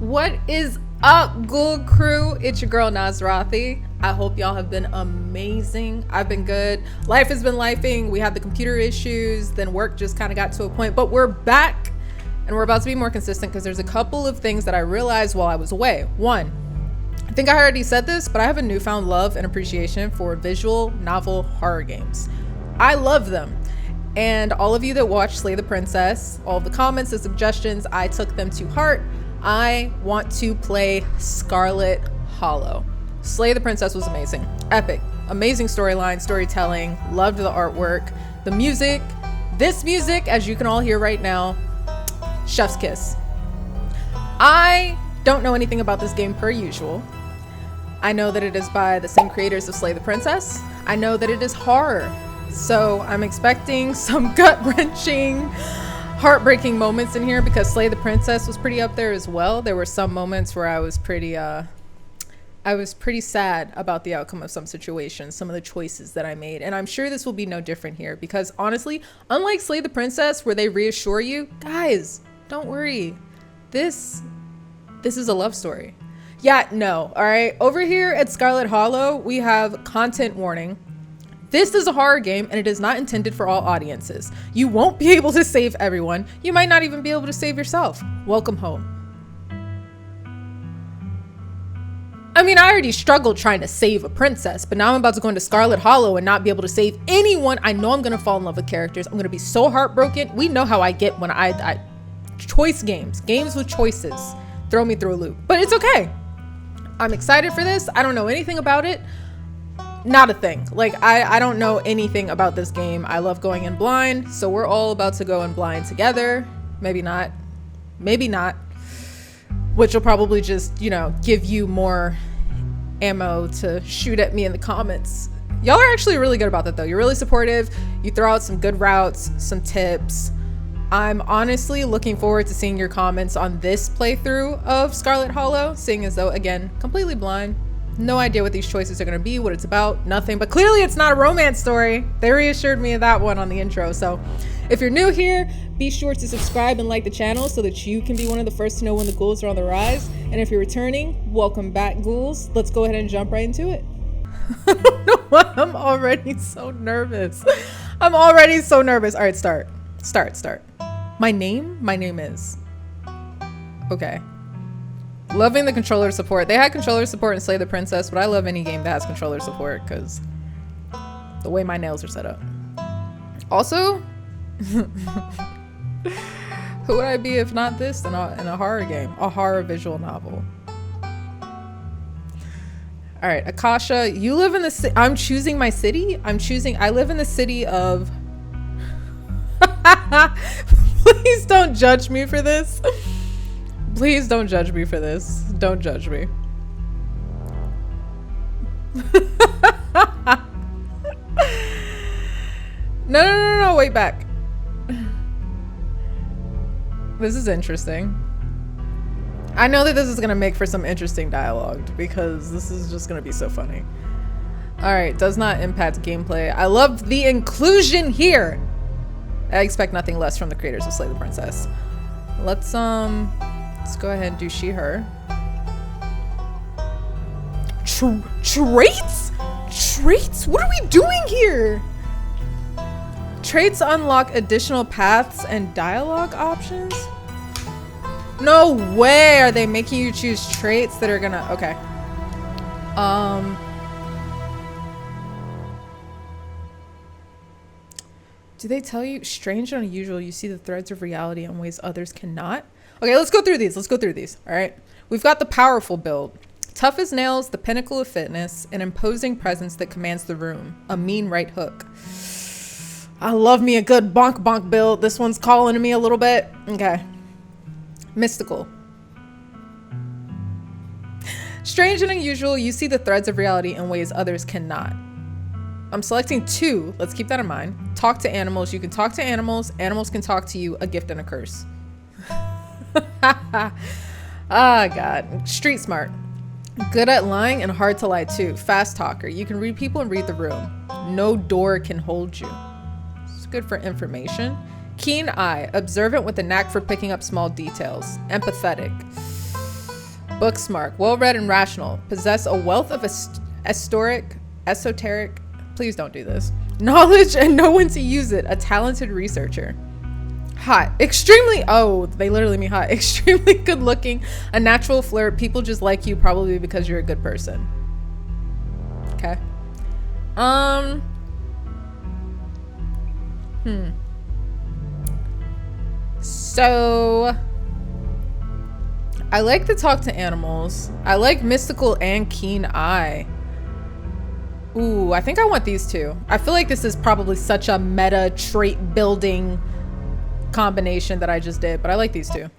What is up, Ghoul crew? It's your girl Naxrathi. I hope y'all have been amazing. I've been good. Life has been lifing. We had the computer issues, then work just kind of got to a point, but we're back and we're about to be more consistent because there's a couple of things that I realized while I was away. One, I think I already said this, but I have a newfound love and appreciation for visual novel horror games. I love them. And all of you that watched Slay the Princess, all of the comments and suggestions, I took them to heart. I want to play Scarlet Hollow. Slay the Princess was amazing. Epic. Amazing storyline, storytelling. Loved the artwork. The music. This music, as you can all hear right now, chef's kiss. I don't know anything about this game per usual. I know that it is by the same creators of Slay the Princess. I know that it is horror. So I'm expecting some gut-wrenching, heartbreaking moments in here because Slay the Princess was pretty up there as well. There were some moments where I was pretty sad about the outcome of some situations, some of the choices that I made. And I'm sure this will be no different here because honestly, unlike Slay the Princess where they reassure you, guys, don't worry. This is a love story. Yeah, no, all right. Over here at Scarlet Hollow, we have content warning. This is a horror game and it is not intended for all audiences. You won't be able to save everyone. You might not even be able to save yourself. Welcome home. I mean, I already struggled trying to save a princess, but now I'm about to go into Scarlet Hollow and not be able to save anyone. I know I'm gonna fall in love with characters. I'm gonna be so heartbroken. We know how I get when I choice games with choices throw me through a loop, but it's okay. I'm excited for this. I don't know anything about it. Not a thing. Like I don't know anything about this game. I love going in blind, so we're all about to go in blind together. Maybe not, which will probably just, you know, give you more ammo to shoot at me in the comments. Y'all are actually really good about that though. You're really supportive. You throw out some good routes, some tips. I'm honestly looking forward to seeing your comments on this playthrough of Scarlet Hollow, seeing as though, again, completely blind. No idea what these choices are going to be, what it's about, nothing, but clearly it's not a romance story. They reassured me of that one on the intro. So if you're new here, be sure to subscribe and like the channel so that you can be one of the first to know when the ghouls are on the rise. And if you're returning, welcome back, ghouls. Let's go ahead and jump right into it. I don't know why I'm already so nervous. I'm already so nervous. All right, start. My name is. Okay. Loving the controller support. They had controller support in Slay the Princess, but I love any game that has controller support because the way my nails are set up. Also, who would I be if not this in a horror game? A horror visual novel. All right, Akasha, you live in the city. I'm choosing my city. I live in the city of... Please don't judge me for this. Please don't judge me for this. Don't judge me. No, wait back. This is interesting. I know that this is gonna make for some interesting dialogue because this is just gonna be so funny. All right, does not impact gameplay. I love the inclusion here. I expect nothing less from the creators of Slay the Princess. Let's go ahead and do she, her. Traits? What are we doing here? Traits unlock additional paths and dialogue options? No way are they making you choose traits that are gonna, okay. Do they tell you strange and unusual? You see the threads of reality in ways others cannot? Okay, let's go through these. All right. We've got the powerful build. Tough as nails, the pinnacle of fitness, an imposing presence that commands the room, a mean right hook. I love me a good bonk build. This one's calling to me a little bit. Okay. Mystical. Strange and unusual, you see the threads of reality in ways others cannot. I'm selecting 2. Let's keep that in mind. Talk to animals. You can talk to animals. Animals can talk to you. A gift and a curse. Ah, God. Street smart. Good at lying and hard to lie too. Fast talker. You can read people and read the room. No door can hold you. It's good for information. Keen eye. Observant with a knack for picking up small details. Empathetic. Book smart, well-read and rational, possess a wealth of esoteric, please don't do this, knowledge and know when to use it, a talented researcher. Hot, extremely, oh, they literally mean hot, extremely good looking, a natural flirt, people just like you probably because you're a good person. Okay. So I like to talk to animals. I like mystical and keen eye. Ooh, I think I want these two. I feel like this is probably such a meta trait building combination that I just did, but I like these two.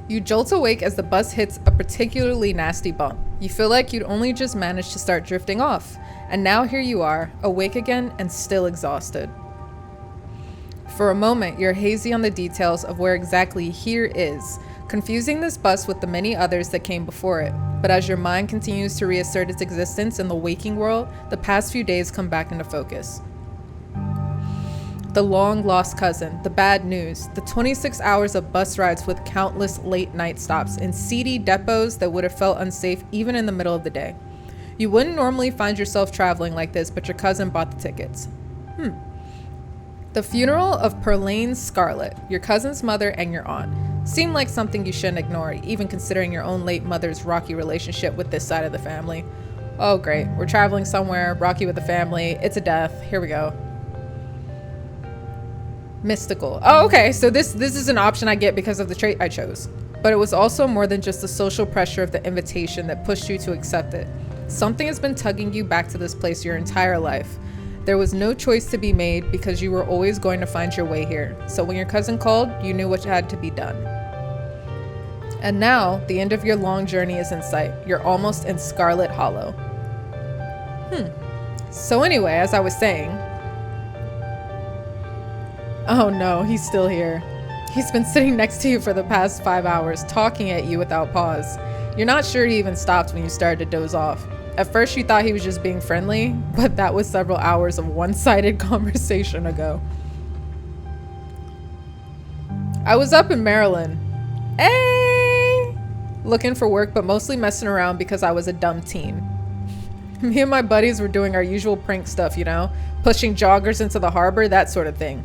You jolt awake as the bus hits a particularly nasty bump. You feel like you'd only just managed to start drifting off. And now here you are, awake again and still exhausted. For a moment, you're hazy on the details of where exactly here is, confusing this bus with the many others that came before it. But as your mind continues to reassert its existence in the waking world, the past few days come back into focus. The long-lost cousin, the bad news, the 26 hours of bus rides with countless late-night stops in seedy depots that would have felt unsafe even in the middle of the day. You wouldn't normally find yourself traveling like this, but your cousin bought the tickets. The funeral of Perlane Scarlet, your cousin's mother and your aunt, seemed like something you shouldn't ignore, even considering your own late mother's rocky relationship with this side of the family. Oh great, we're traveling somewhere, rocky with the family, it's a death, here we go. Mystical. Oh, okay, so this is an option I get because of the trait I chose. But it was also more than just the social pressure of the invitation that pushed you to accept it. Something has been tugging you back to this place your entire life. There was no choice to be made because you were always going to find your way here. So when your cousin called, you knew what had to be done. And now, the end of your long journey is in sight. You're almost in Scarlet Hollow. So anyway, as I was saying... Oh no, he's still here. He's been sitting next to you for the past 5 hours, talking at you without pause. You're not sure he even stopped when you started to doze off. At first you thought he was just being friendly, but that was several hours of one-sided conversation ago. I was up in Maryland. Hey! Looking for work, but mostly messing around because I was a dumb teen. Me and my buddies were doing our usual prank stuff, you know? Pushing joggers into the harbor, that sort of thing.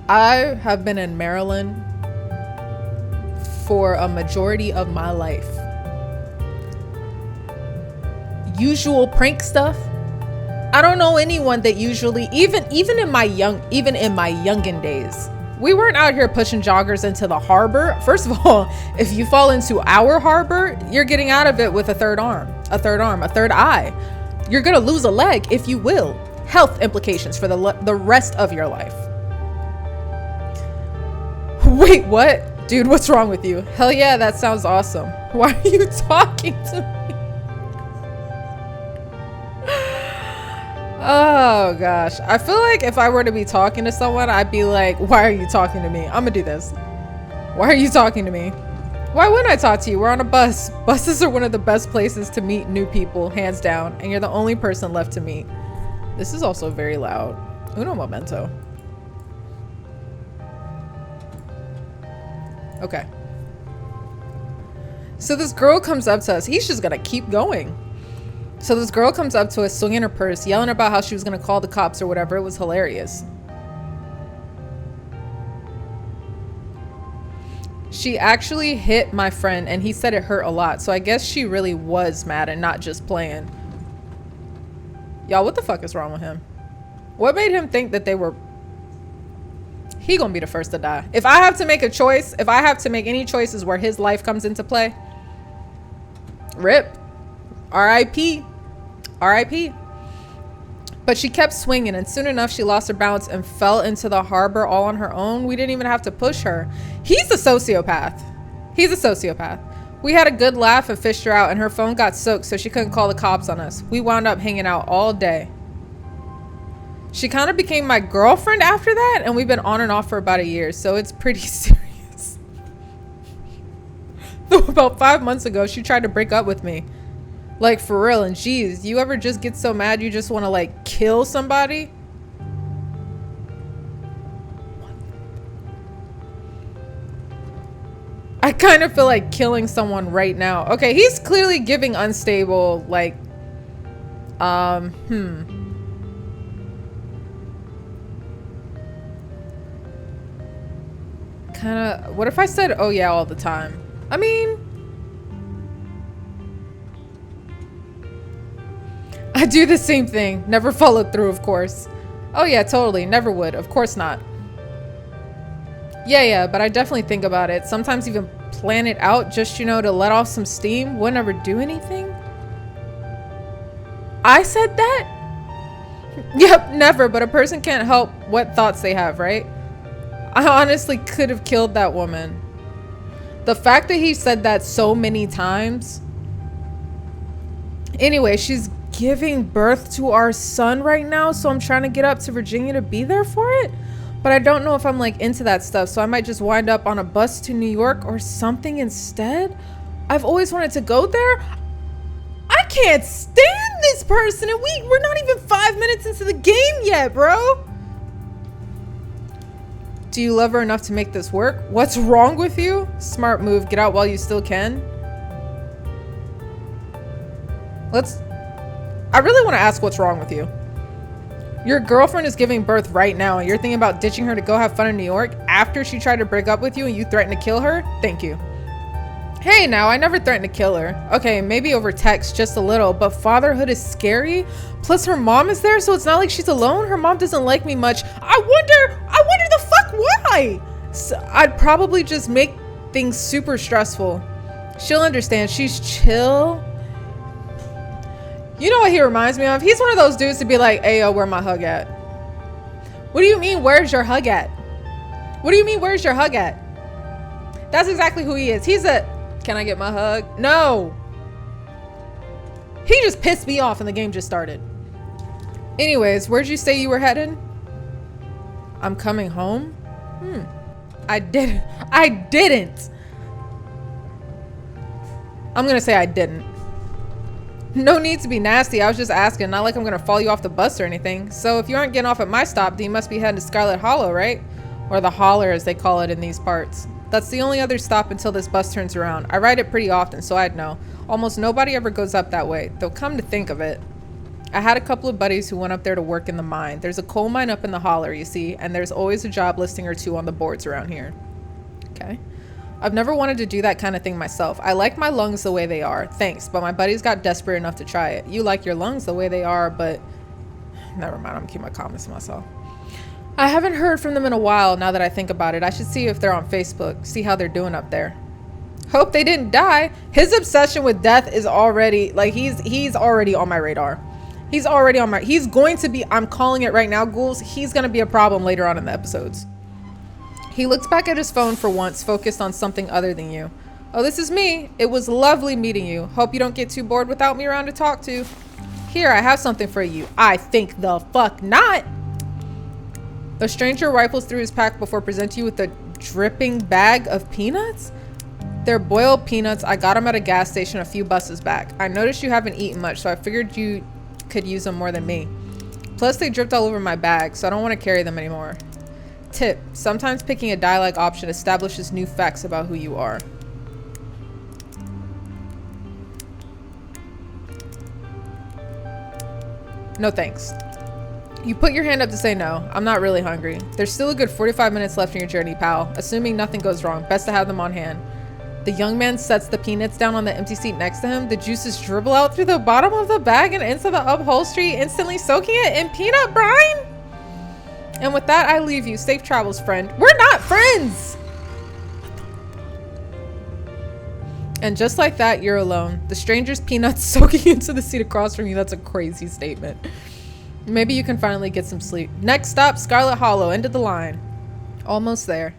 I have been in Maryland for a majority of my life. Usual prank stuff. I don't know anyone that usually, even in my youngin' days, we weren't out here pushing joggers into the harbor. First of all, if you fall into our harbor, you're getting out of it with a third eye. You're gonna lose a leg, if you will. Health implications for the rest of your life. Wait, what? Dude, what's wrong with you? Hell yeah, that sounds awesome. Why are you talking to me? Oh gosh. I feel like if I were to be talking to someone, I'd be like, why are you talking to me? I'm gonna do this. Why are you talking to me? Why wouldn't I talk to you? We're on a bus. Buses are one of the best places to meet new people, hands down, and you're the only person left to meet. This is also very loud. Uno momento. Okay. So this girl comes up to us. He's just gonna keep going. So this girl comes up to us, swinging her purse, yelling about how she was gonna call the cops or whatever. It was hilarious. She actually hit my friend and he said it hurt a lot. So I guess she really was mad and not just playing. Y'all, what the fuck is wrong with him? What made him think that they were... He gonna be the first to die. If I have to make a choice, if I have to make any choices where his life comes into play, rip. R.I.P. R.I.P. But she kept swinging and soon enough she lost her balance and fell into the harbor all on her own. We didn't even have to push her. He's a sociopath. He's a sociopath. We had a good laugh and fished her out and her phone got soaked so she couldn't call the cops on us. We wound up hanging out all day. She kind of became my girlfriend after that, and we've been on and off for about a year, so it's pretty serious. Though about 5 months ago, she tried to break up with me. Like, for real, and geez, you ever just get so mad you just want to, like, kill somebody? I kind of feel like killing someone right now. Okay, he's clearly giving unstable, like, kind of, what if I said, oh yeah, all the time? I mean, I do the same thing. Never followed through, of course. Oh yeah, totally. Never would. Of course not. Yeah, but I definitely think about it. Sometimes even plan it out just, you know, to let off some steam. Wouldn't ever do anything. I said that? Yep, never. But a person can't help what thoughts they have, right? I honestly could have killed that woman. The fact that he said that so many times. Anyway, she's giving birth to our son right now, so I'm trying to get up to Virginia to be there for it. But I don't know if I'm like into that stuff, so I might just wind up on a bus to New York or something instead. I've always wanted to go there. I can't stand this person, and we're not even 5 minutes into the game yet, bro. Do you love her enough to make this work? What's wrong with you? Smart move. Get out while you still can. I really want to ask what's wrong with you. Your girlfriend is giving birth right now and you're thinking about ditching her to go have fun in New York after she tried to break up with you and you threatened to kill her? Thank you. Hey, now, I never threatened to kill her. Okay, maybe over text just a little, but fatherhood is scary. Plus her mom is there, so it's not like she's alone. Her mom doesn't like me much. I wonder the fuck why? So I'd probably just make things super stressful. She'll understand. She's chill. You know what he reminds me of? He's one of those dudes to be like, hey, yo, where my hug at? What do you mean, where's your hug at? What do you mean, where's your hug at? That's exactly who he is. He's a, can I get my hug? No. He just pissed me off and the game just started. Anyways, where'd you say you were headed? I'm coming home? I didn't. I'm gonna say I didn't. No need to be nasty. I was just asking. Not like I'm gonna fall you off the bus or anything. So if you aren't getting off at my stop, then you must be heading to Scarlet Hollow, right? Or the Holler, as they call it in these parts. That's the only other stop until this bus turns around. I ride it pretty often, so I'd know. Almost nobody ever goes up that way. Though come to think of it, I had a couple of buddies who went up there to work in the mine. There's a coal mine up in the Holler, you see, and there's always a job listing or two on the boards around here. Okay. I've never wanted to do that kind of thing myself. I like my lungs the way they are. Thanks, but my buddies got desperate enough to try it. You like your lungs the way they are, but never mind. I'm gonna keep my comments to myself. I haven't heard from them in a while now that I think about it. I should see if they're on Facebook, see how they're doing up there. Hope they didn't die. His obsession with death is already, like, he's already on my radar. He's already on my, he's going to be, I'm calling it right now, Ghouls. He's gonna be a problem later on in the episodes. He looks back at his phone for once, focused on something other than you. Oh, this is me. It was lovely meeting you. Hope you don't get too bored without me around to talk to. Here, I have something for you. I think the fuck not. The stranger rifles through his pack before presenting you with a dripping bag of peanuts. They're boiled peanuts. I got them at a gas station a few buses back. I noticed you haven't eaten much, so I figured you could use them more than me. Plus, they dripped all over my bag, so I don't want to carry them anymore. Tip: sometimes picking a dialogue option establishes new facts about who you are. No thanks. You put your hand up to say no. I'm not really hungry. There's still a good 45 minutes left in your journey, pal. Assuming nothing goes wrong, best to have them on hand. The young man sets the peanuts down on the empty seat next to him. The juices dribble out through the bottom of the bag and into the upholstery, instantly soaking it in peanut brine. And with that, I leave you. Safe travels, friend. We're not friends! And just like that, you're alone. The stranger's peanuts soaking into the seat across from you. That's a crazy statement. Maybe you can finally get some sleep. Next stop, Scarlet Hollow. End of the line. Almost there.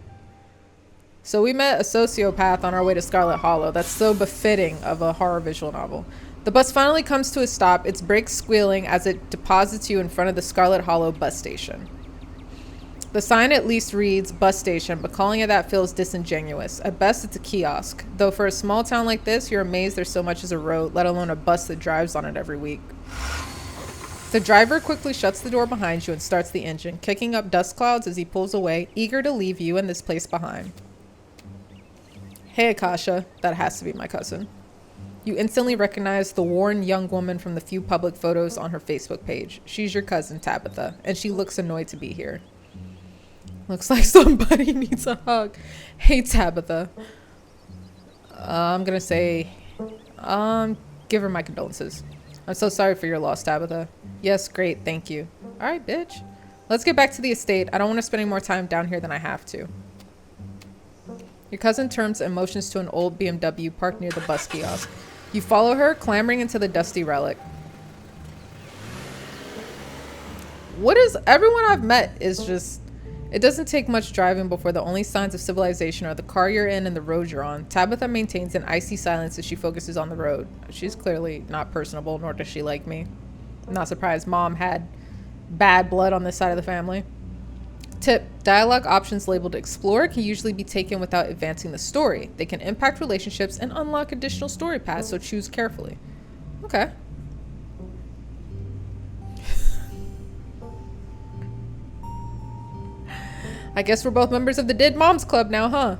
So we met a sociopath on our way to Scarlet Hollow. That's so befitting of a horror visual novel. The bus finally comes to a stop, its brakes squealing as it deposits you in front of the Scarlet Hollow bus station. The sign at least reads bus station, but calling it that feels disingenuous. At best, it's a kiosk. Though for a small town like this, you're amazed there's so much as a road, let alone a bus that drives on it every week. The driver quickly shuts the door behind you and starts the engine, kicking up dust clouds as he pulls away, eager to leave you and this place behind. Hey, Akasha. That has to be my cousin. You instantly recognize the worn young woman from the few public photos on her Facebook page. She's your cousin, Tabitha, and she looks annoyed to be here. Looks like somebody needs a hug. Hey, Tabitha. I'm gonna say, give her my condolences. I'm so sorry for your loss, Tabitha. Yes, great, thank you. All right, bitch. Let's get back to the estate. I don't want to spend any more time down here than I have to. Your cousin turns and motions to an old BMW parked near the bus kiosk. You follow her, clambering into the dusty relic. What is... Everyone I've met is just... It doesn't take much driving before the only signs of civilization are the car you're in and the road you're on. Tabitha maintains an icy silence as she focuses on the road. She's clearly not personable, nor does she like me. I'm not surprised Mom had bad blood on this side of the family. Tip: dialogue options labeled Explore can usually be taken without advancing the story. They can impact relationships and unlock additional story paths, so choose carefully. Okay. I guess we're both members of the Dead Moms Club now, huh?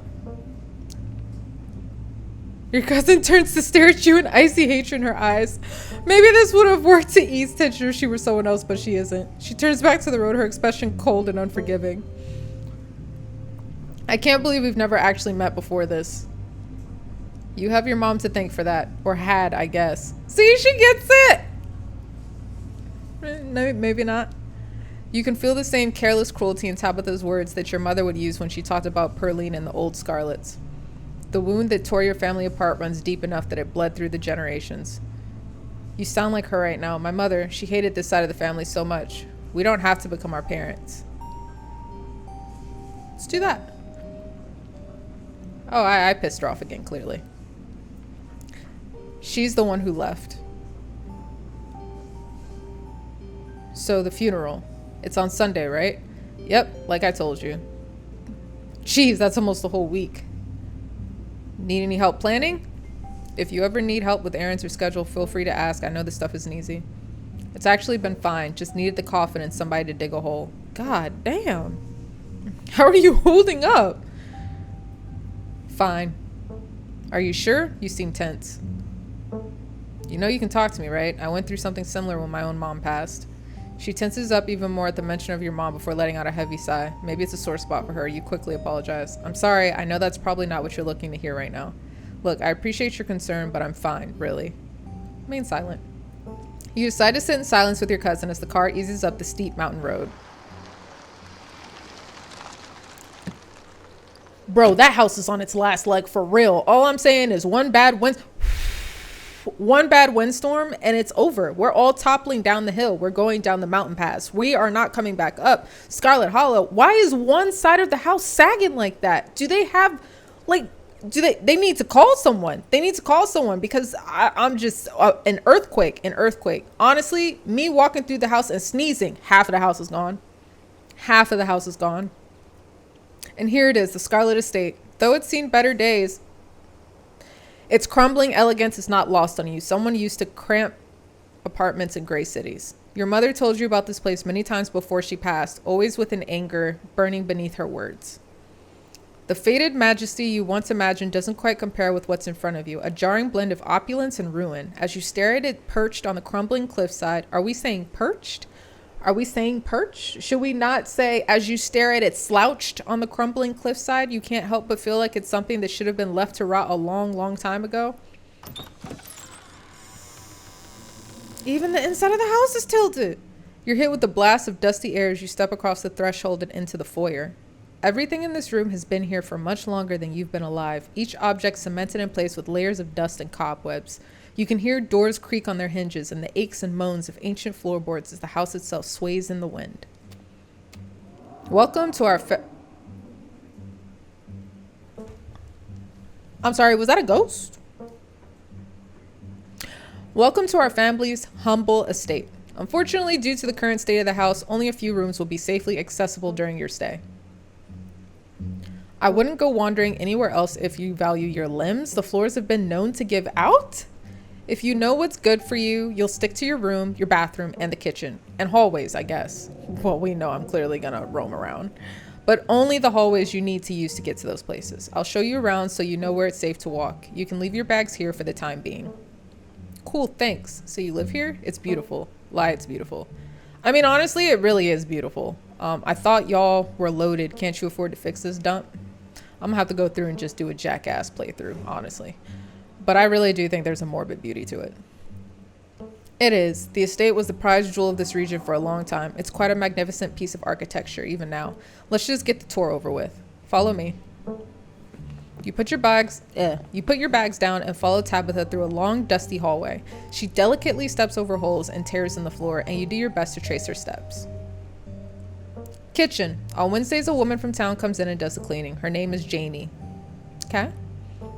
Your cousin turns to stare at you in icy hatred in her eyes. Maybe this would have worked to ease tension if she were someone else, but she isn't. She turns back to the road, her expression cold and unforgiving. I can't believe we've never actually met before this. You have your mom to thank for that. Or had, I guess. See, she gets it! No, maybe not. You can feel the same careless cruelty in Tabitha's words that your mother would use when she talked about Perline and the old Scarlets. The wound that tore your family apart runs deep enough that it bled through the generations. You sound like her right now. My mother, she hated this side of the family so much. We don't have to become our parents. Let's do that. Oh, I pissed her off again, clearly. She's the one who left. So the funeral. It's on Sunday, right? Yep, like I told you. Jeez, that's almost a whole week. Need any help planning? If you ever need help with errands or schedule, feel free to ask. I know this stuff isn't easy. It's actually been fine. Just needed the coffin and somebody to dig a hole. God damn. How are you holding up? Fine. Are you sure? You seem tense. You know you can talk to me, right? I went through something similar when my own mom passed. She tenses up even more at the mention of your mom before letting out a heavy sigh. Maybe it's a sore spot for her. You quickly apologize. I'm sorry. I know that's probably not what you're looking to hear right now. Look, I appreciate your concern, but I'm fine, really. Remain silent. You decide to sit in silence with your cousin as the car eases up the steep mountain road. Bro, that house is on its last leg for real. All I'm saying is one bad windstorm and it's over. We're all toppling down the hill. We're going down the mountain pass. We are not coming back up. Scarlet Hollow. Why is one side of the house sagging like that? Do they have like, they need to call someone. They need to call someone because I'm just an earthquake. Honestly, me walking through the house and sneezing, half of the house is gone. Half of the house is gone. And here it is, the Scarlet Estate. Though it's seen better days, its crumbling elegance is not lost on you. Someone used to cramp apartments in gray cities. Your mother told you about this place many times before she passed, always with an anger burning beneath her words. The faded majesty you once imagined doesn't quite compare with what's in front of you, a jarring blend of opulence and ruin. As you stare at it perched on the crumbling cliffside, are we saying perched? Are we saying perched? Should we not say, as you stare at it slouched on the crumbling cliffside, you can't help but feel like it's something that should have been left to rot a long, long time ago? Even the inside of the house is tilted. You're hit with the blast of dusty air as you step across the threshold and into the foyer. Everything in this room has been here for much longer than you've been alive, each object cemented in place with layers of dust and cobwebs. You can hear doors creak on their hinges and the aches and moans of ancient floorboards as the house itself sways in the wind. Welcome to our I'm sorry, was that a ghost? Welcome to our family's humble estate. Unfortunately, due to the current state of the house, only a few rooms will be safely accessible during your stay. I wouldn't go wandering anywhere else if you value your limbs. The floors have been known to give out. If you know what's good for you, you'll stick to your room, your bathroom, and the kitchen. And hallways, I guess. Well, we know I'm clearly gonna roam around. but only the hallways you need to use to get to those places. I'll show you around so you know where it's safe to walk. You can leave your bags here for the time being. Cool, thanks. So you live here? It's beautiful. Lie, it's beautiful. I mean, honestly, it really is beautiful. I thought y'all were loaded. Can't you afford to fix this dump? I'm gonna have to go through and just do a jackass playthrough, honestly. But I really do think there's a morbid beauty to it. It is. The estate was the prize jewel of this region for a long time. It's quite a magnificent piece of architecture, even now. Let's just get the tour over with. Follow me. You put your bags down and follow Tabitha through a long, dusty hallway. She delicately steps over holes and tears in the floor, and you do your best to trace her steps. Kitchen. On Wednesdays, a woman from town comes in and does the cleaning. Her name is Janie. Okay?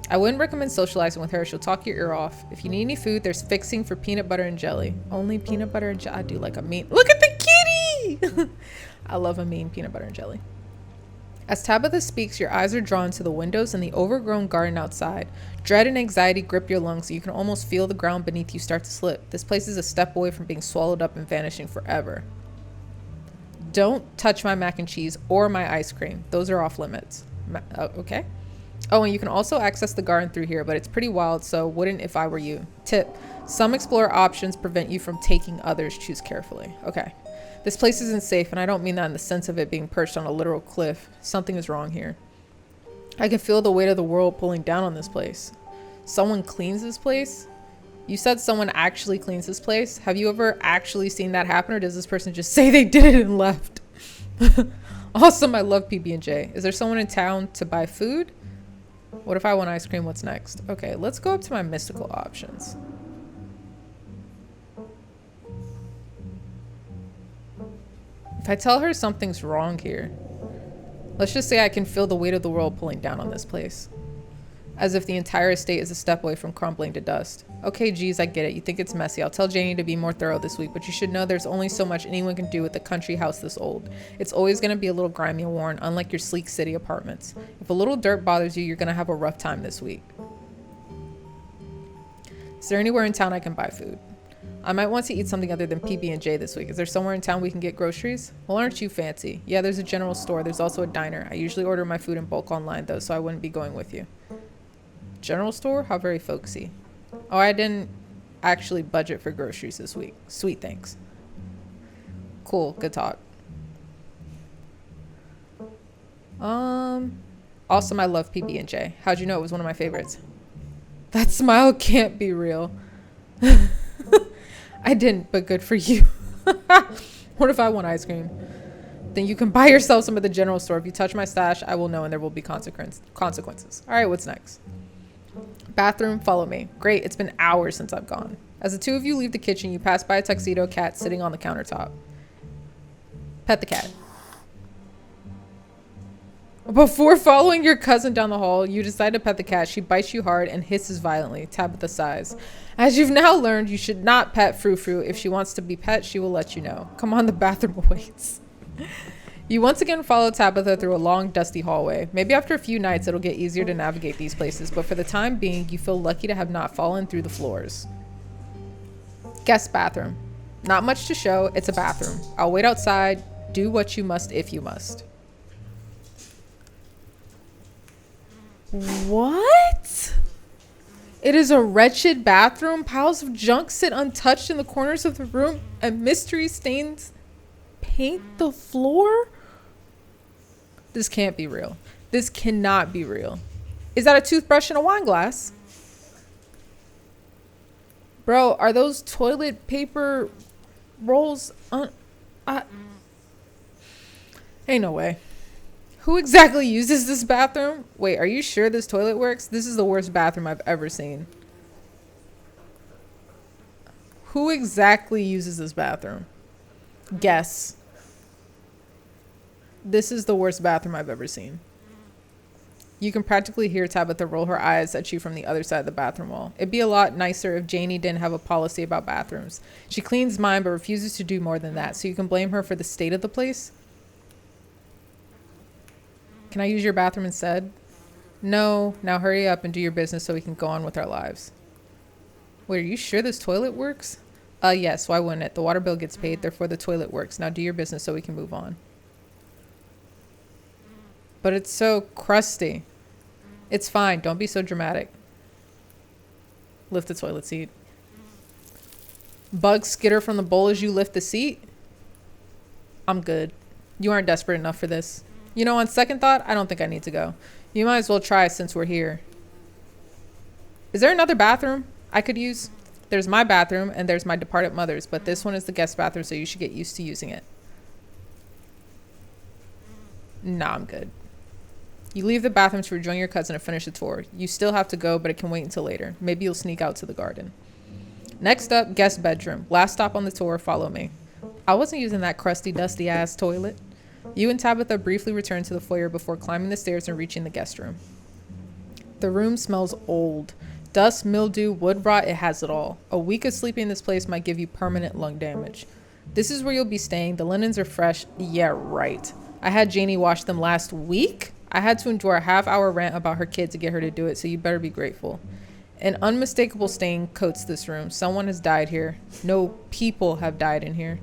I wouldn't recommend socializing with her. She'll talk your ear off. If you need any food, there's fixing for peanut butter and jelly. Only peanut butter and jelly. I do like a mean. Look at the kitty! I love a mean peanut butter and jelly. As Tabitha speaks, your eyes are drawn to the windows and the overgrown garden outside. Dread and anxiety grip your lungs, so you can almost feel the ground beneath you start to slip. This place is a step away from being swallowed up and vanishing forever. Don't touch my mac and cheese or my ice cream. Those are off limits. Okay. Oh, and you can also access the garden through here, but it's pretty wild, so wouldn't if I were you. Tip. Some explorer options prevent you from taking others. Choose carefully. Okay. This place isn't safe, and I don't mean that in the sense of it being perched on a literal cliff. Something is wrong here. I can feel the weight of the world pulling down on this place. Someone cleans this place? You said someone actually cleans this place? Have you ever actually seen that happen, or does this person just say they did it and left? Awesome, I love PB&J. Is there someone in town to buy food? What if I want ice cream? What's next? Okay, let's go up to my mystical options. If I tell her something's wrong here, let's just say I can feel the weight of the world pulling down on this place. As if the entire estate is a step away from crumbling to dust. Okay, geez, I get it. You think it's messy. I'll tell Janie to be more thorough this week, but you should know there's only so much anyone can do with a country house this old. It's always going to be a little grimy and worn, unlike your sleek city apartments. If a little dirt bothers you, you're going to have a rough time this week. Is there anywhere in town I can buy food? I might want to eat something other than PB&J this week. Is there somewhere in town we can get groceries? Well, aren't you fancy? Yeah, there's a general store. There's also a diner. I usually order my food in bulk online, though, so I wouldn't be going with you. General store? How very folksy. Oh, I didn't actually budget for groceries this week. Sweet, thanks. Cool, good talk. Awesome, I love PB&J. How'd you know it was one of my favorites? That smile can't be real. I didn't, but good for you. What if I want ice cream? Then you can buy yourself some at the general store. If you touch my stash, I will know and there will be consequences. All right, what's next? Bathroom, follow me. Great, it's been hours since I've gone. As the two of you leave the kitchen, you pass by a tuxedo cat sitting on the countertop. Pet the cat. Before following your cousin down the hall, you decide to pet the cat. She bites you hard and hisses violently. Tabitha sighs. As you've now learned, you should not pet Frou Frou. If she wants to be pet, she will let you know. Come on, the bathroom awaits. You once again follow Tabitha through a long, dusty hallway. Maybe after a few nights, it'll get easier to navigate these places, but for the time being, you feel lucky to have not fallen through the floors. Guest bathroom. Not much to show. It's a bathroom. I'll wait outside. Do what you must if you must. What? It is a wretched bathroom. Piles of junk sit untouched in the corners of the room, and mystery stains paint the floor. This can't be real. This cannot be real. Is that a toothbrush and a wine glass? Bro, are those toilet paper rolls? Ain't no way. Who exactly uses this bathroom? Wait, are you sure this toilet works? This is the worst bathroom I've ever seen. Who exactly uses this bathroom? Guess. This is the worst bathroom I've ever seen. You can practically hear Tabitha roll her eyes at you from the other side of the bathroom wall. It'd be a lot nicer if Janie didn't have a policy about bathrooms. She cleans mine but refuses to do more than that, so you can blame her for the state of the place. Can I use your bathroom instead? No. Now hurry up and do your business so we can go on with our lives. Wait, are you sure this toilet works? Yes, why wouldn't it? The water bill gets paid, therefore the toilet works. Now do your business so we can move on. But it's so crusty. It's fine. Don't be so dramatic. Lift the toilet seat. Bugs skitter from the bowl as you lift the seat. I'm good. You aren't desperate enough for this. You know, on second thought, I don't think I need to go. You might as well try since we're here. Is there another bathroom I could use? There's my bathroom and there's my departed mother's, but this one is the guest bathroom, so you should get used to using it. Nah, I'm good. You leave the bathroom to rejoin your cousin and finish the tour. You still have to go, but it can wait until later. Maybe you'll sneak out to the garden. Next up, guest bedroom. Last stop on the tour, follow me. I wasn't using that crusty, dusty ass toilet. You and Tabitha briefly return to the foyer before climbing the stairs and reaching the guest room. The room smells old. Dust, mildew, wood rot, it has it all. A week of sleeping in this place might give you permanent lung damage. This is where you'll be staying. The linens are fresh. Yeah, right. I had Janie wash them last week. I had to endure a half-hour rant about her kid to get her to do it, so you better be grateful. An unmistakable stain coats this room. Someone has died here. No, people have died in here.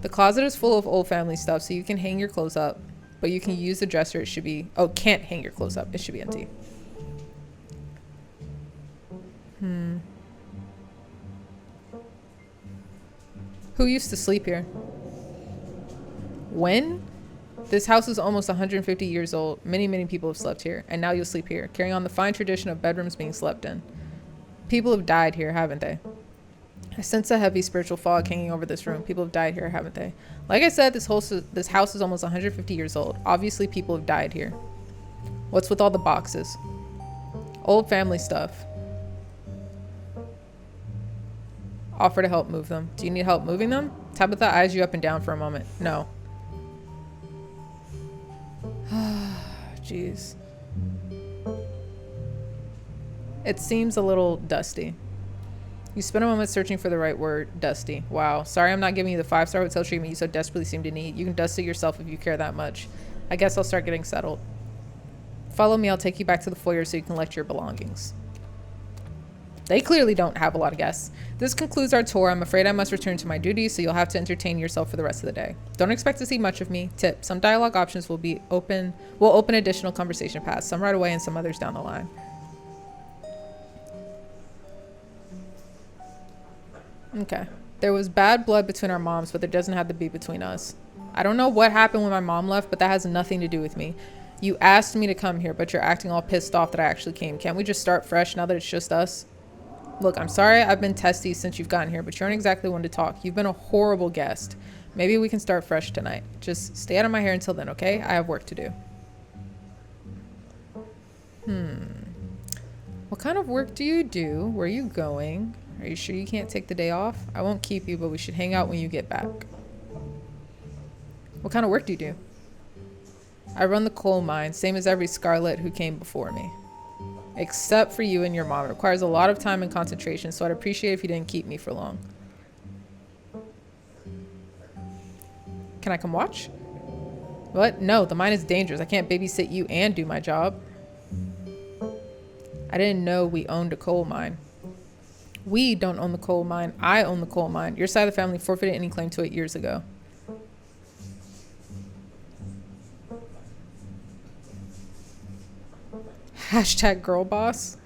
The closet is full of old family stuff, so you can hang your clothes up, but you can use the dresser. It should be... Oh, can't hang your clothes up. It should be empty. Who used to sleep here? When? This house is almost 150 years old. Many, many people have slept here, and now you'll sleep here, carrying on the fine tradition of bedrooms being slept in. People have died here, haven't they? I sense a heavy spiritual fog hanging over this room. People have died here, haven't they? Like I said, this house is almost 150 years old. Obviously, people have died here. What's with all the boxes? Old family stuff. Offer to help move them. Do you need help moving them? Tabitha eyes you up and down for a moment. No. Jeez. It seems a little dusty. You spend a moment searching for the right word. Dusty. Wow. Sorry I'm not giving you the 5-star hotel treatment you so desperately seem to need. You can dust it yourself if you care that much. I guess I'll start getting settled. Follow me. I'll take you back to the foyer so you can collect your belongings. They clearly don't have a lot of guests. This concludes our tour. I'm afraid I must return to my duties, so you'll have to entertain yourself for the rest of the day. Don't expect to see much of me. Tip: some dialogue options will open additional conversation paths, some right away and some others down the line. Okay. There was bad blood between our moms, but there doesn't have to be between us. I don't know what happened when my mom left, but that has nothing to do with me. You asked me to come here, but you're acting all pissed off that I actually came. Can't we just start fresh now that it's just us? Look, I'm sorry I've been testy since you've gotten here, but you aren't exactly one to talk. You've been a horrible guest. Maybe we can start fresh tonight. Just stay out of my hair until then, okay? I have work to do. What kind of work do you do? Where are you going? Are you sure you can't take the day off? I won't keep you, but we should hang out when you get back. What kind of work do you do? I run the coal mine, same as every Scarlet who came before me. Except for you and your mom. It requires a lot of time and concentration, so I'd appreciate if you didn't keep me for long. Can I come watch? What? No, the mine is dangerous. I can't babysit you and do my job. I didn't know we owned a coal mine. We don't own the coal mine. I own the coal mine. Your side of the family forfeited any claim to it years ago. Hashtag girl boss.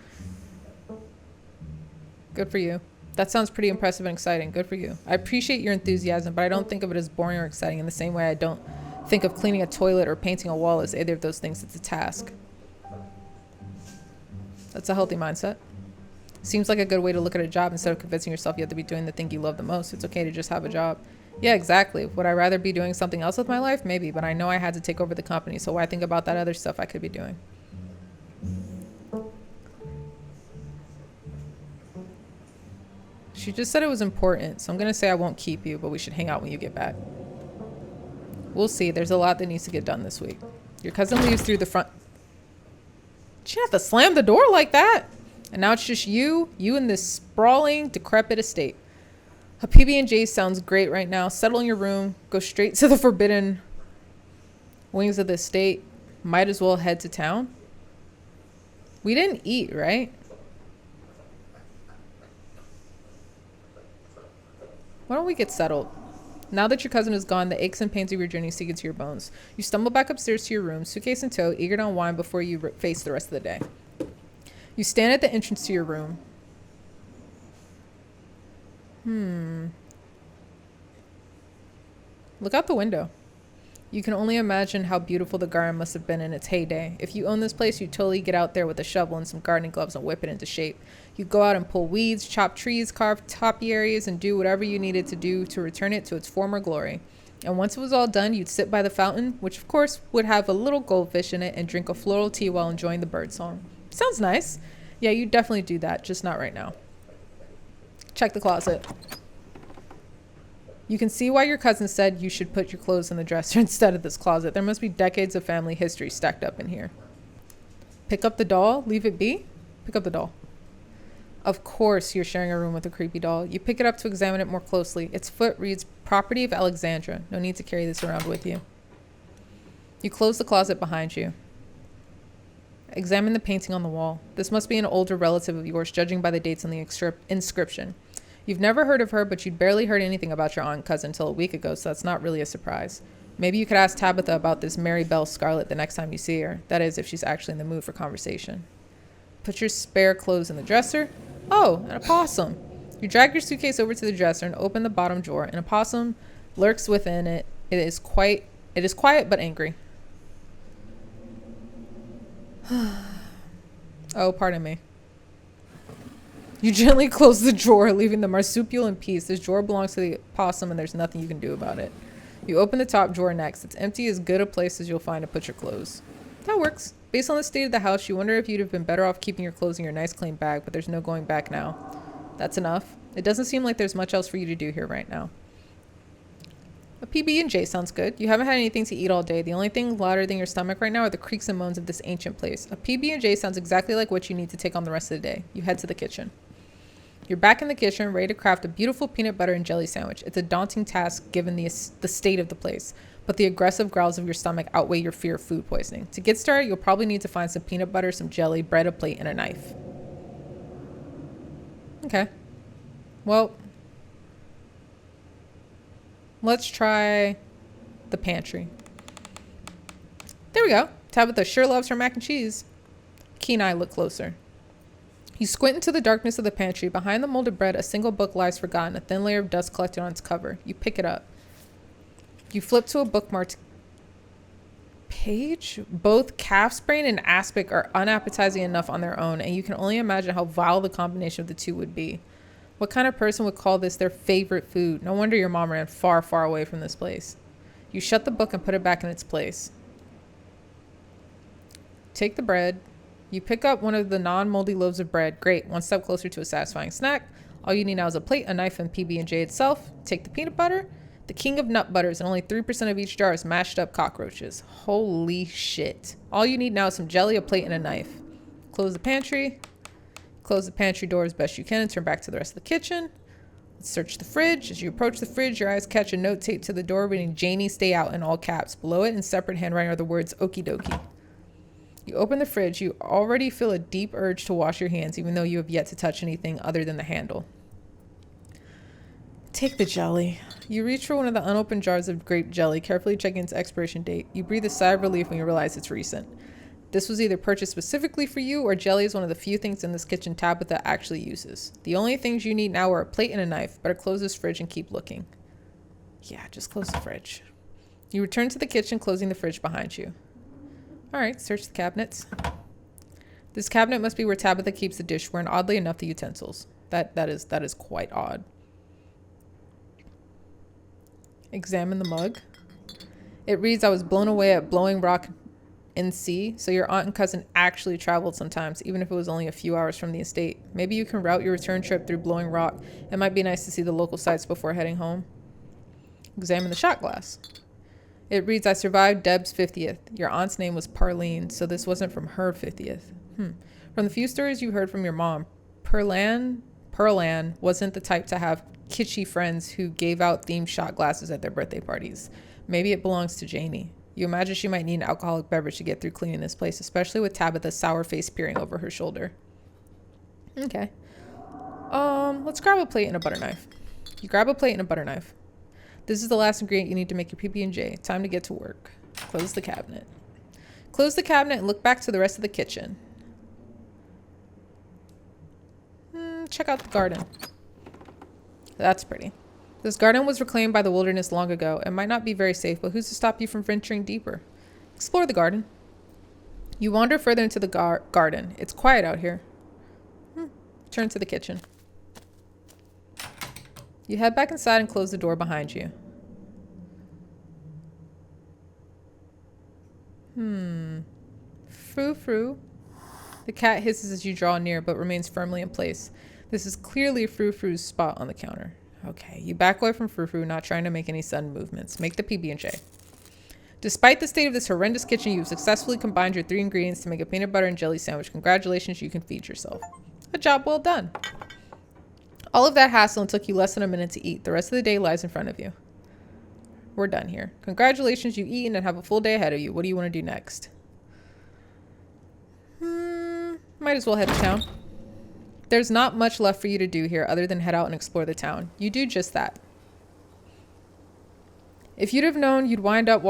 Good for you. That sounds pretty impressive and exciting. Good for you. I appreciate your enthusiasm, but I don't think of it as boring or exciting in the same way I don't think of cleaning a toilet or painting a wall as either of those things. It's a task. That's a healthy mindset. Seems like a good way to look at a job instead of convincing yourself you have to be doing the thing you love the most. It's okay to just have a job. Yeah, exactly. Would I rather be doing something else with my life? Maybe, but I know I had to take over the company, so why think about that other stuff I could be doing? She just said it was important, so I'm going to say I won't keep you, but we should hang out when you get back. We'll see. There's a lot that needs to get done this week. Your cousin leaves through the front. She have to slam the door like that. And now it's just you and this sprawling, decrepit estate. A PB&J sounds great right now. Settle in your room. Go straight to the forbidden wings of the estate. Might as well head to town. We didn't eat, right? Why don't we get settled? Now that your cousin is gone, the aches and pains of your journey sink into your bones. You stumble back upstairs to your room, suitcase in tow, eager to unwind before you face the rest of the day. You stand at the entrance to your room. Look out the window. You can only imagine how beautiful the garden must have been in its heyday. If you own this place, you'd totally get out there with a shovel and some gardening gloves and whip it into shape. You'd go out and pull weeds, chop trees, carve topiaries, and do whatever you needed to do to return it to its former glory. And once it was all done, you'd sit by the fountain, which of course would have a little goldfish in it, and drink a floral tea while enjoying the birdsong. Sounds nice. Yeah, you definitely do that, just not right now. Check the closet. You can see why your cousin said you should put your clothes in the dresser instead of this closet. There must be decades of family history stacked up in here. Pick up the doll, leave it be. Pick up the doll. Of course you're sharing a room with a creepy doll. You pick it up to examine it more closely. Its foot reads, "Property of Alexandra." No need to carry this around with you. You close the closet behind you. Examine the painting on the wall. This must be an older relative of yours, judging by the dates on the inscription. You've never heard of her, but you'd barely heard anything about your aunt and cousin until a week ago, so that's not really a surprise. Maybe you could ask Tabitha about this Mary Belle Scarlet the next time you see her. That is, if she's actually in the mood for conversation. Put your spare clothes in the dresser. Oh, an opossum. You drag your suitcase over to the dresser and open the bottom drawer. An opossum lurks within it. It is quiet but angry. Oh, pardon me. You gently close the drawer, leaving the marsupial in peace. This drawer belongs to the possum, and there's nothing you can do about it. You open the top drawer next. It's empty, as good a place as you'll find to put your clothes. That works. Based on the state of the house, you wonder if you'd have been better off keeping your clothes in your nice clean bag, but there's no going back now. That's enough. It doesn't seem like there's much else for you to do here right now. A PB&J sounds good. You haven't had anything to eat all day. The only thing louder than your stomach right now are the creaks and moans of this ancient place. A PB&J sounds exactly like what you need to take on the rest of the day. You head to the kitchen. You're back in the kitchen, ready to craft a beautiful peanut butter and jelly sandwich. It's a daunting task given the state of the place, but the aggressive growls of your stomach outweigh your fear of food poisoning. To get started, you'll probably need to find some peanut butter, some jelly, bread, a plate, and a knife. Okay. Well, let's try the pantry. There we go. Tabitha sure loves her mac and cheese. Key and I look closer. You squint into the darkness of the pantry. Behind the molded bread, a single book lies forgotten, a thin layer of dust collected on its cover. You pick it up. You flip to a bookmarked page. Both calf's brain and aspic are unappetizing enough on their own, and you can only imagine how vile the combination of the two would be. What kind of person would call this their favorite food? No wonder your mom ran far, far away from this place. You shut the book and put it back in its place. Take the bread. You pick up one of the non-moldy loaves of bread. Great, one step closer to a satisfying snack. All you need now is a plate, a knife, and PB&J itself. Take the peanut butter, the king of nut butters, and only 3% of each jar is mashed up cockroaches. Holy shit. All you need now is some jelly, a plate, and a knife. Close the pantry. Close the pantry door as best you can and turn back to the rest of the kitchen. Let's search the fridge. As you approach the fridge, your eyes catch a note taped to the door reading "Janie, stay out" in all caps. Below it, in separate handwriting, are the words "Okie dokie." You open the fridge. You already feel a deep urge to wash your hands, even though you have yet to touch anything other than the handle. Take the jelly. You reach for one of the unopened jars of grape jelly, carefully checking its expiration date. You breathe a sigh of relief when you realize it's recent. This was either purchased specifically for you, or jelly is one of the few things in this kitchen Tabitha actually uses. The only things you need now are a plate and a knife. Better close this fridge and keep looking. Yeah, just close the fridge. You return to the kitchen, closing the fridge behind you. All right, search the cabinets. This cabinet must be where Tabitha keeps the dishware, and oddly enough, the utensils. That is quite odd. Examine the mug. It reads, "I was blown away at Blowing Rock in sea," so your aunt and cousin actually traveled sometimes, even if it was only a few hours from the estate. Maybe you can route your return trip through Blowing Rock. It might be nice to see the local sites before heading home. Examine the shot glass. It reads, "I survived Deb's 50th. Your aunt's name was Parlene, so this wasn't from her 50th. From the few stories you heard from your mom, Pearlan wasn't the type to have kitschy friends who gave out themed shot glasses at their birthday parties. Maybe it belongs to Janie. You imagine she might need an alcoholic beverage to get through cleaning this place, especially with Tabitha's sour face peering over her shoulder." Okay. Let's grab a plate and a butter knife. You grab a plate and a butter knife. This is the last ingredient you need to make your PB&J. Time to get to work. Close the cabinet. Close the cabinet and look back to the rest of the kitchen. Check out the garden. That's pretty. This garden was reclaimed by the wilderness long ago. It might not be very safe, but who's to stop you from venturing deeper? Explore the garden. You wander further into the garden. It's quiet out here. Turn to the kitchen. You head back inside and close the door behind you. Frou-frou. The cat hisses as you draw near, but remains firmly in place. This is clearly Frou-frou's spot on the counter. Okay, you back away from Frou-frou, not trying to make any sudden movements. Make the PB&J. Despite the state of this horrendous kitchen, you've successfully combined your 3 ingredients to make a peanut butter and jelly sandwich. Congratulations, you can feed yourself. A job well done. All of that hassle and took you less than a minute to eat. The rest of the day lies in front of you. We're done here. Congratulations, you've eaten and have a full day ahead of you. What do you want to do next? Might as well head to town. There's not much left for you to do here other than head out and explore the town. You do just that. If you'd have known you'd wind up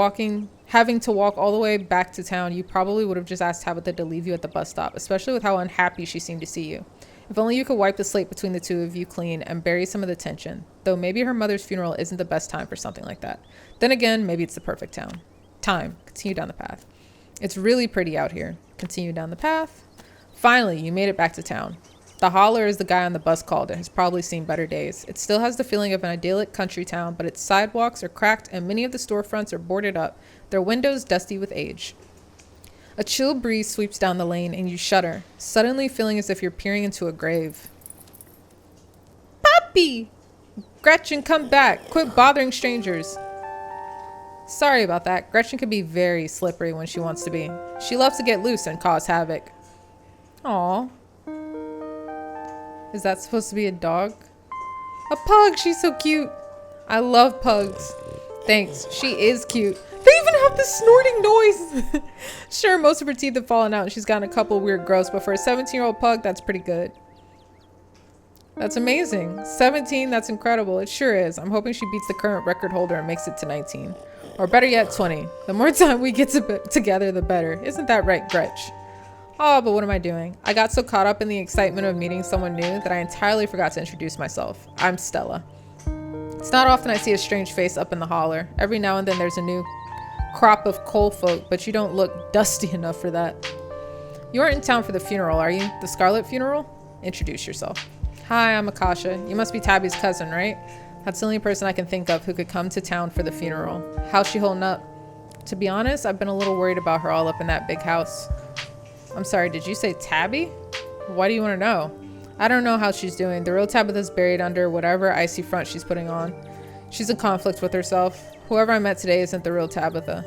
having to walk all the way back to town, you probably would have just asked Tabitha to leave you at the bus stop, especially with how unhappy she seemed to see you. If only you could wipe the slate between the two of you clean and bury some of the tension. Though maybe her mother's funeral isn't the best time for something like that. Then again, maybe it's the perfect time. Continue down the path. It's really pretty out here. Continue down the path. Finally, you made it back to town. The holler, as the guy on the bus called it, has probably seen better days. It still has the feeling of an idyllic country town, but its sidewalks are cracked and many of the storefronts are boarded up, their windows dusty with age. A chill breeze sweeps down the lane and you shudder, suddenly feeling as if you're peering into a grave. Puppy! Gretchen, come back! Quit bothering strangers! Sorry about that. Gretchen can be very slippery when she wants to be. She loves to get loose and cause havoc. Aww. Is that supposed to be a dog? A pug! She's so cute! I love pugs. Thanks. She is cute. They even have this snorting noise! Sure, most of her teeth have fallen out and she's gotten a couple weird growths, but for a 17-year-old pug, that's pretty good. That's amazing. 17, that's incredible. It sure is. I'm hoping she beats the current record holder and makes it to 19. Or better yet, 20. The more time we get together, the better. Isn't that right, Gretch? Oh, but what am I doing? I got so caught up in the excitement of meeting someone new that I entirely forgot to introduce myself. I'm Stella. It's not often I see a strange face up in the holler. Every now and then there's a new crop of coal folk, but you don't look dusty enough for that. You aren't in town for the funeral, are you? The Scarlet funeral? Introduce yourself. Hi, I'm Akasha. You must be Tabby's cousin, right? That's the only person I can think of who could come to town for the funeral. How's she holding up? To be honest, I've been a little worried about her all up in that big house. I'm sorry, did you say Tabby? Why do you want to know? I don't know how she's doing. The real Tabitha's buried under whatever icy front she's putting on. She's in conflict with herself. Whoever I met today isn't the real Tabitha.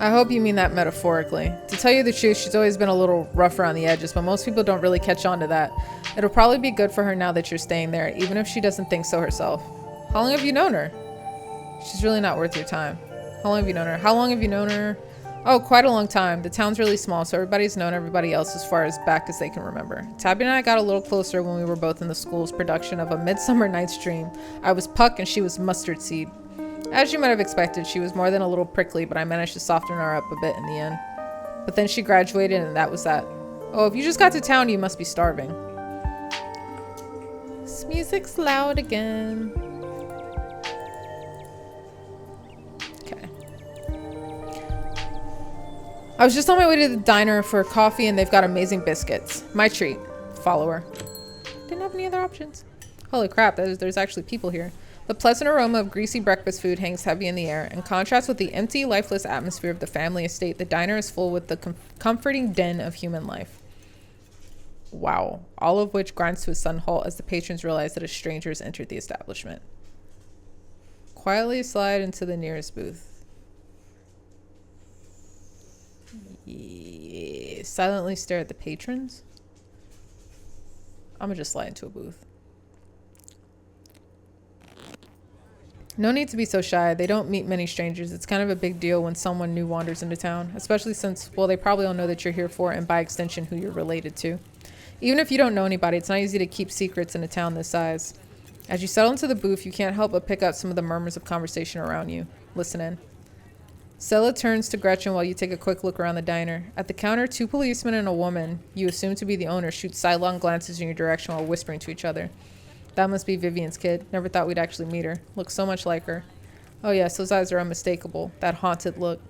I hope you mean that metaphorically. To tell you the truth, she's always been a little rough around the edges, but most people don't really catch on to that. It'll probably be good for her now that you're staying there, even if she doesn't think so herself. How long have you known her? She's really not worth your time. How long have you known her? How long have you known her? Oh, quite a long time. The town's really small, so everybody's known everybody else as far as back as they can remember. Tabby and I got a little closer when we were both in the school's production of A Midsummer Night's Dream. I was Puck and she was Mustard Seed. As you might have expected, she was more than a little prickly, but I managed to soften her up a bit in the end. But then she graduated and that was that. Oh, if you just got to town, you must be starving. This music's loud again. I was just on my way to the diner for coffee and they've got amazing biscuits. My treat. Follower. Didn't have any other options. Holy crap, there's actually people here. The pleasant aroma of greasy breakfast food hangs heavy in the air. In contrast with the empty, lifeless atmosphere of the family estate, the diner is full with the comforting den of human life. Wow. All of which grinds to a sudden halt as the patrons realize that a stranger has entered the establishment. Quietly slide into the nearest booth. Silently stare at the patrons. I'm gonna just slide into a booth. No need to be so shy. They don't meet many strangers. It's kind of a big deal when someone new wanders into town, especially since, well, they probably all know that you're here for and by extension who you're related to. Even if you don't know anybody, it's not easy to keep secrets in a town this size. As you settle into the booth, you can't help but pick up some of the murmurs of conversation around you. Listen in. Stella turns to Gretchen while you take a quick look around the diner. At the counter, 2 policemen and a woman, you assume to be the owner, shoot sidelong glances in your direction while whispering to each other. That must be Vivian's kid. Never thought we'd actually meet her. Looks so much like her. Oh yes, those eyes are unmistakable. That haunted look.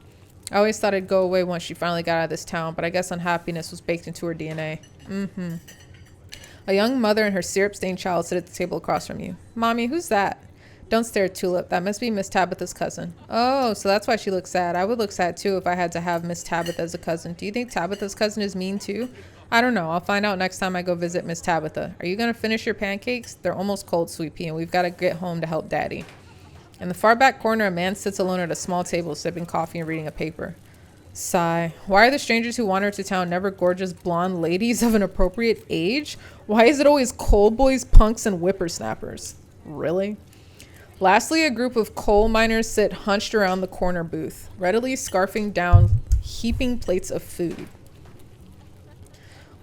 I always thought it'd go away once she finally got out of this town, but I guess unhappiness was baked into her DNA. A young mother and her syrup-stained child sit at the table across from you. Mommy, who's that? Don't stare, Tulip. That must be Miss Tabitha's cousin. Oh, so that's why she looks sad. I would look sad too if I had to have Miss Tabitha as a cousin. Do you think Tabitha's cousin is mean too? I don't know. I'll find out next time I go visit Miss Tabitha. Are you going to finish your pancakes? They're almost cold, Sweet Pea, and we've got to get home to help Daddy. In the far back corner, a man sits alone at a small table, sipping coffee and reading a paper. Sigh. Why are the strangers who wander to town never gorgeous blonde ladies of an appropriate age? Why is it always cold boys, punks, and whippersnappers? Really? Lastly, a group of coal miners sit hunched around the corner booth, readily scarfing down heaping plates of food.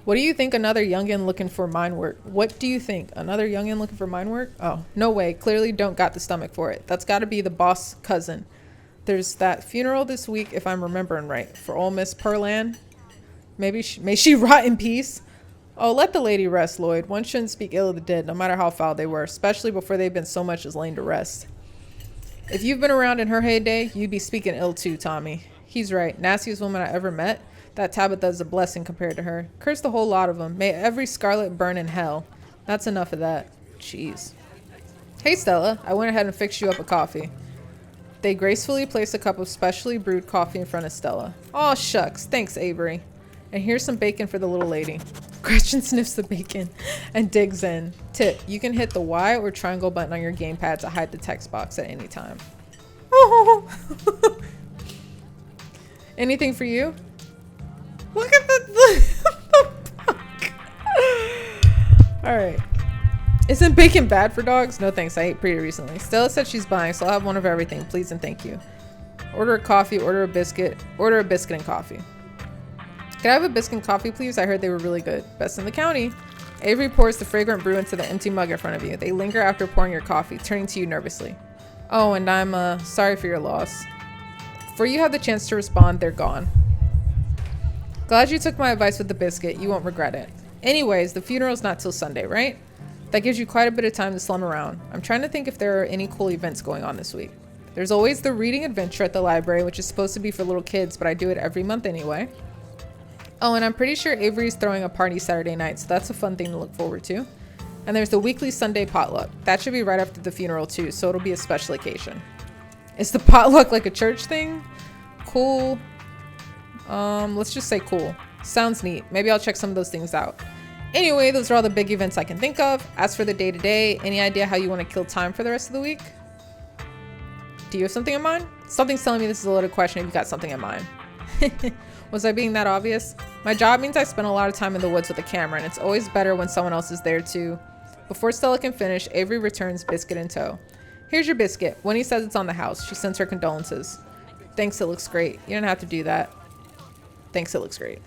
What do you think another youngin' looking for mine work? What do you think? Another youngin' looking for mine work? Oh, no way. Clearly don't got the stomach for it. That's got to be the boss cousin. There's that funeral this week, if I'm remembering right, for old Miss Perlan. May she rot in peace. Oh, let the lady rest, Lloyd. One shouldn't speak ill of the dead, no matter how foul they were, especially before they've been so much as laid to rest. If you've been around in her heyday, you'd be speaking ill too, Tommy. He's right. Nastiest woman I ever met. That Tabitha's a blessing compared to her. Curse the whole lot of them. May every Scarlet burn in hell. That's enough of that. Jeez. Hey, Stella. I went ahead and fixed you up a coffee. They gracefully place a cup of specially brewed coffee in front of Stella. Aw, shucks. Thanks, Avery. And here's some bacon for the little lady. Gretchen sniffs the bacon and digs in. Tip, you can hit the Y or triangle button on your gamepad to hide the text box at any time. Anything for you? Look at the fuck. Alright. Isn't bacon bad for dogs? No thanks, I ate pretty recently. Stella said she's buying, so I'll have one of everything, please and thank you. Order a coffee, order a biscuit and coffee. Can I have a biscuit and coffee, please? I heard they were really good. Best in the county. Avery pours the fragrant brew into the empty mug in front of you. They linger after pouring your coffee, turning to you nervously. Oh, and I'm sorry for your loss. Before you have the chance to respond, they're gone. Glad you took my advice with the biscuit. You won't regret it. Anyways, the funeral's not till Sunday, right? That gives you quite a bit of time to slum around. I'm trying to think if there are any cool events going on this week. There's always the reading adventure at the library, which is supposed to be for little kids, but I do it every month anyway. Oh, and I'm pretty sure Avery's throwing a party Saturday night, so that's a fun thing to look forward to. And there's the weekly Sunday potluck. That should be right after the funeral too, so it'll be a special occasion. Is the potluck like a church thing? Cool. Let's just say cool. Sounds neat. Maybe I'll check some of those things out. Anyway, those are all the big events I can think of. As for the day-to-day, any idea how you want to kill time for the rest of the week? Do you have something in mind? Something's telling me this is a loaded question if you got something in mind. Was I being that obvious? My job means I spend a lot of time in the woods with a camera, and it's always better when someone else is there too. Before Stella can finish, Avery returns biscuit in tow. Here's your biscuit. Winnie says it's on the house. She sends her condolences. Thanks, it looks great. You don't have to do that. Thanks, it looks great.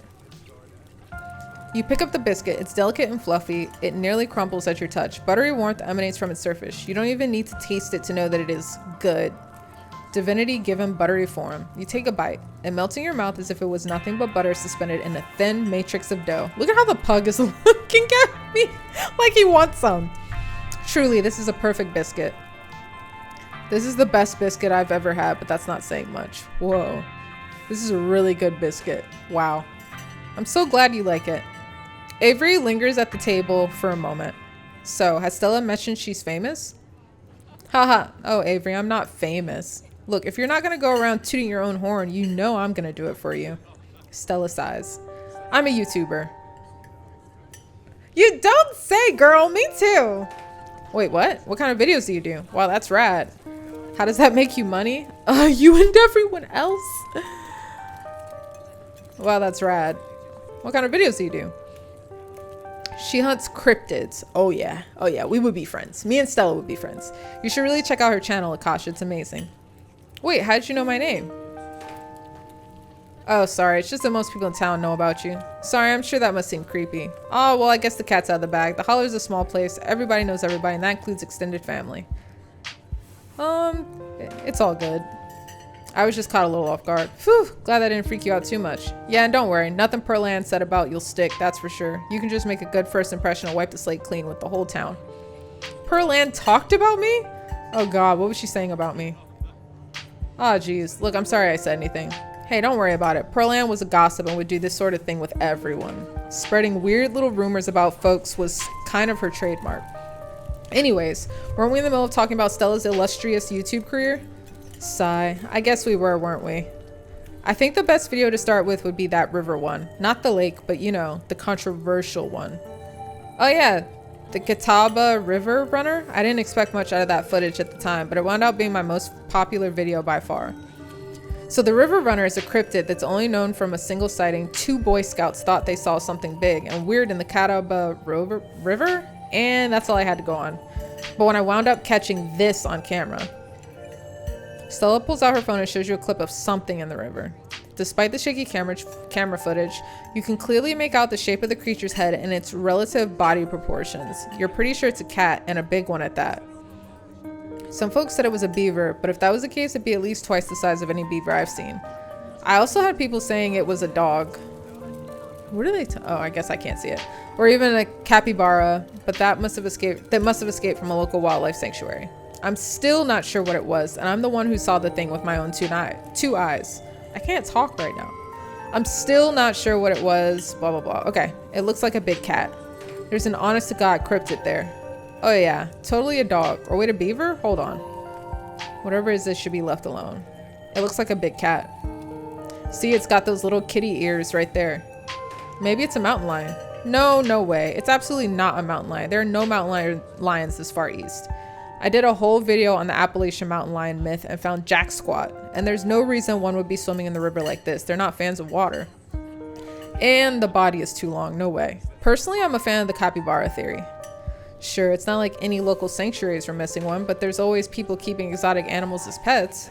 You pick up the biscuit. It's delicate and fluffy. It nearly crumbles at your touch. Buttery warmth emanates from its surface. You don't even need to taste it to know that it is good. Divinity given buttery form. You take a bite. It melts in your mouth as if it was nothing but butter suspended in a thin matrix of dough. Look at how the pug is looking at me like he wants some. Truly, this is a perfect biscuit. This is the best biscuit I've ever had, but that's not saying much. Whoa. This is a really good biscuit. Wow. I'm so glad you like it. Avery lingers at the table for a moment. So, has Stella mentioned she's famous? Haha. Oh, Avery, I'm not famous. Look, if you're not going to go around tooting your own horn, you know I'm going to do it for you. Stella sighs. I'm a YouTuber. You don't say, girl. Me too. Wait, what? What kind of videos do you do? Wow, that's rad. How does that make you money? You and everyone else? Wow, that's rad. What kind of videos do you do? She hunts cryptids. Oh yeah. Oh yeah, we would be friends. Me and Stella would be friends. You should really check out her channel, Akasha. It's amazing. Wait, how did you know my name? Oh, sorry. It's just that most people in town know about you. Sorry, I'm sure that must seem creepy. Oh, well, I guess the cat's out of the bag. The Holler is a small place. Everybody knows everybody, and that includes extended family. It's all good. I was just caught a little off guard. Phew, glad that didn't freak you out too much. Yeah, and don't worry. Nothing Pearland said about you'll stick, that's for sure. You can just make a good first impression and wipe the slate clean with the whole town. Pearland talked about me? Oh god, what was she saying about me? Oh geez, look, I'm sorry I said anything. Hey, don't worry about it. Pearland was a gossip and would do this sort of thing with everyone. Spreading weird little rumors about folks was kind of her trademark. Anyways, weren't we in the middle of talking about Stella's illustrious YouTube career? Sigh. I guess we were, weren't we? I think the best video to start with would be that river one. Not the lake, but you know, the controversial one. Oh yeah, the Catawba River Runner? I didn't expect much out of that footage at the time, but it wound up being my most popular video by far. So the River Runner is a cryptid that's only known from a single sighting. 2 Boy Scouts thought they saw something big and weird in the Catawba River, and that's all I had to go on. But when I wound up catching this on camera. Stella pulls out her phone and shows you a clip of something in the river. Despite the shaky camera footage, you can clearly make out the shape of the creature's head and its relative body proportions. You're pretty sure it's a cat, and a big one at that. Some folks said it was a beaver, but if that was the case, it'd be at least twice the size of any beaver I've seen. I also had people saying it was a dog. What are they? Oh, I guess I can't see it. Or even a capybara, but that must have escaped from a local wildlife sanctuary. I'm still not sure what it was, and I'm the one who saw the thing with my own 2 eyes. I can't talk right now. I'm still not sure what it was, blah, blah, blah. Okay, it looks like a big cat. There's an honest-to-God cryptid there. Oh yeah, totally a dog. Or wait, a beaver? Hold on. Whatever it is, this should be left alone. It looks like a big cat. See, it's got those little kitty ears right there. Maybe it's a mountain lion. No, no way. It's absolutely not a mountain lion. There are no mountain lions this far east. I did a whole video on the Appalachian mountain lion myth and found jack squat, and there's no reason one would be swimming in the river like this. They're not fans of water. And the body is too long, no way. Personally, I'm a fan of the capybara theory. Sure, it's not like any local sanctuaries are missing one, but there's always people keeping exotic animals as pets.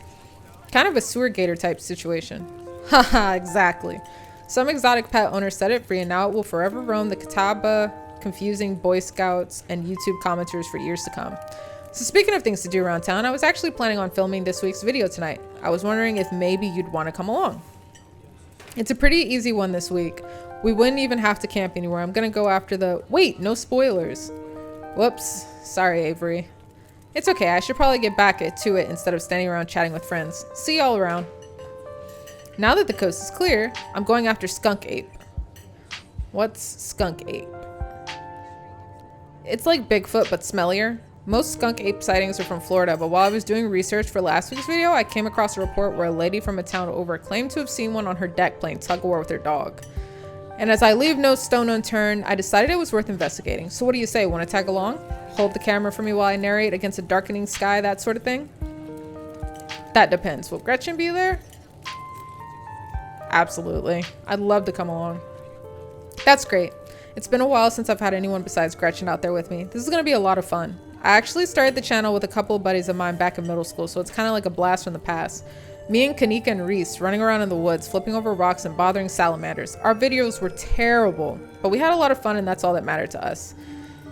Kind of a sewer gator type situation. Haha, exactly. Some exotic pet owner set it free, and now it will forever roam the Catawba, confusing Boy Scouts and YouTube commenters for years to come. So speaking of things to do around town, I was actually planning on filming this week's video tonight. I was wondering if maybe you'd want to come along. It's a pretty easy one this week. We wouldn't even have to camp anywhere. I'm gonna go after the... Wait, no spoilers. Whoops. Sorry, Avery. It's okay. I should probably get back to it instead of standing around chatting with friends. See y'all around. Now that the coast is clear, I'm going after Skunk Ape. What's Skunk Ape? It's like Bigfoot, but smellier. Most skunk ape sightings are from Florida, but while I was doing research for last week's video, I came across a report where a lady from a town over claimed to have seen one on her deck playing tug-of-war with her dog. And as I leave no stone unturned, I decided it was worth investigating. So what do you say? Want to tag along? Hold the camera for me while I narrate against a darkening sky, that sort of thing? That depends. Will Gretchen be there? Absolutely. I'd love to come along. That's great. It's been a while since I've had anyone besides Gretchen out there with me. This is going to be a lot of fun. I actually started the channel with a couple of buddies of mine back in middle school, so it's kind of like a blast from the past. Me and Kanika and Reese running around in the woods, flipping over rocks and bothering salamanders. Our videos were terrible, but we had a lot of fun, and that's all that mattered to us.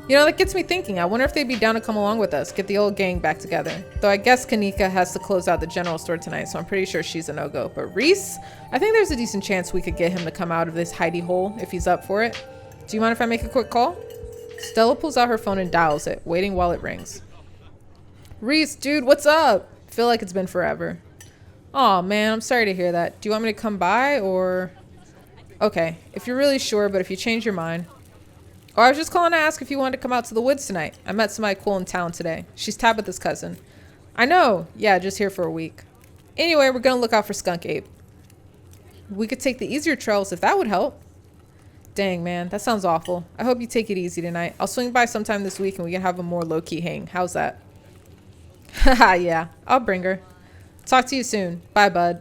You know, that gets me thinking. I wonder if they'd be down to come along with us, get the old gang back together. Though I guess Kanika has to close out the general store tonight, so I'm pretty sure she's a no-go. But Reese, I think there's a decent chance we could get him to come out of this hidey hole if he's up for it. Do you mind if I make a quick call? Stella pulls out her phone and dials it, waiting while it rings. Reese, dude, what's up? Feel like it's been forever. Aw, man, I'm sorry to hear that. Do you want me to come by, or... Okay, if you're really sure, but if you change your mind... Oh, I was just calling to ask if you wanted to come out to the woods tonight. I met somebody cool in town today. She's Tabitha's cousin. I know. Yeah, just here for a week. Anyway, we're gonna look out for Skunk Ape. We could take the easier trails if that would help. Dang, man, that sounds awful. I hope you take it easy tonight. I'll swing by sometime this week and we can have a more low-key hang. How's that? Haha, yeah, I'll bring her. Talk to you soon. Bye, bud.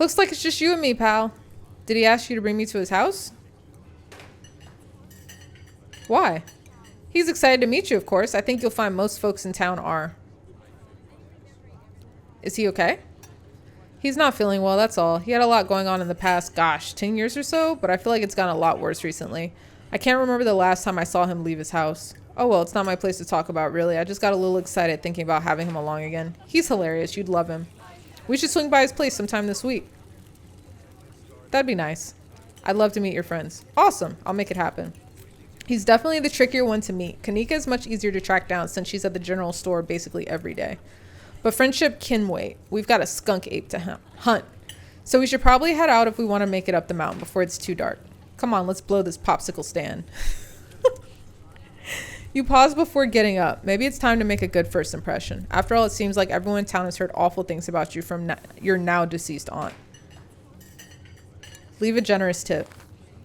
Looks like it's just you and me, pal. Did he ask you to bring me to his house? Why? He's excited to meet you, of course. I think you'll find most folks in town are. Is he okay? He's not feeling well, that's all. He had a lot going on in the past, 10 years or so, but I feel like it's gotten a lot worse recently. I can't remember the last time I saw him leave his house. Oh well, it's not my place to talk about, really. I just got a little excited thinking about having him along again. He's hilarious. You'd love him. We should swing by his place sometime this week. That'd be nice. I'd love to meet your friends. Awesome. I'll make it happen. He's definitely the trickier one to meet. Kanika is much easier to track down since she's at the general store basically every day. But friendship can wait. We've got a skunk ape to hunt. So we should probably head out if we want to make it up the mountain before it's too dark. Come on, let's blow this popsicle stand. You pause before getting up. Maybe it's time to make a good first impression. After all, it seems like everyone in town has heard awful things about you from your now deceased aunt. Leave a generous tip.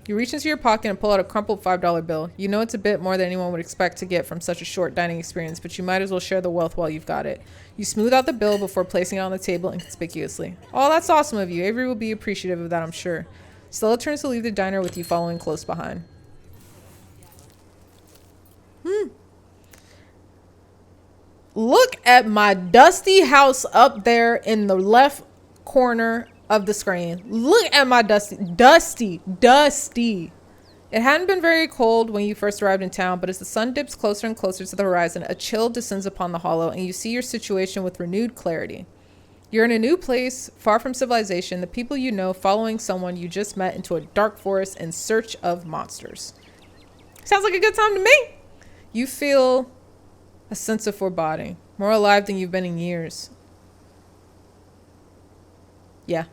You reach into your pocket and pull out a crumpled $5 bill. You know it's a bit more than anyone would expect to get from such a short dining experience, but you might as well share the wealth while you've got it. You smooth out the bill before placing it on the table inconspicuously. Oh, that's awesome of you. Avery will be appreciative of that, I'm sure. Stella turns to leave the diner with you following close behind. Look at my dusty house up there in the left corner of the screen. Look at my dusty. It hadn't been very cold when you first arrived in town, but as the sun dips closer and closer to the horizon, a chill descends upon the hollow and you see your situation with renewed clarity. You're in a new place, far from civilization, the people you know following someone you just met into a dark forest in search of monsters. Sounds like a good time to me. You feel a sense of foreboding, more alive than you've been in years. Yeah.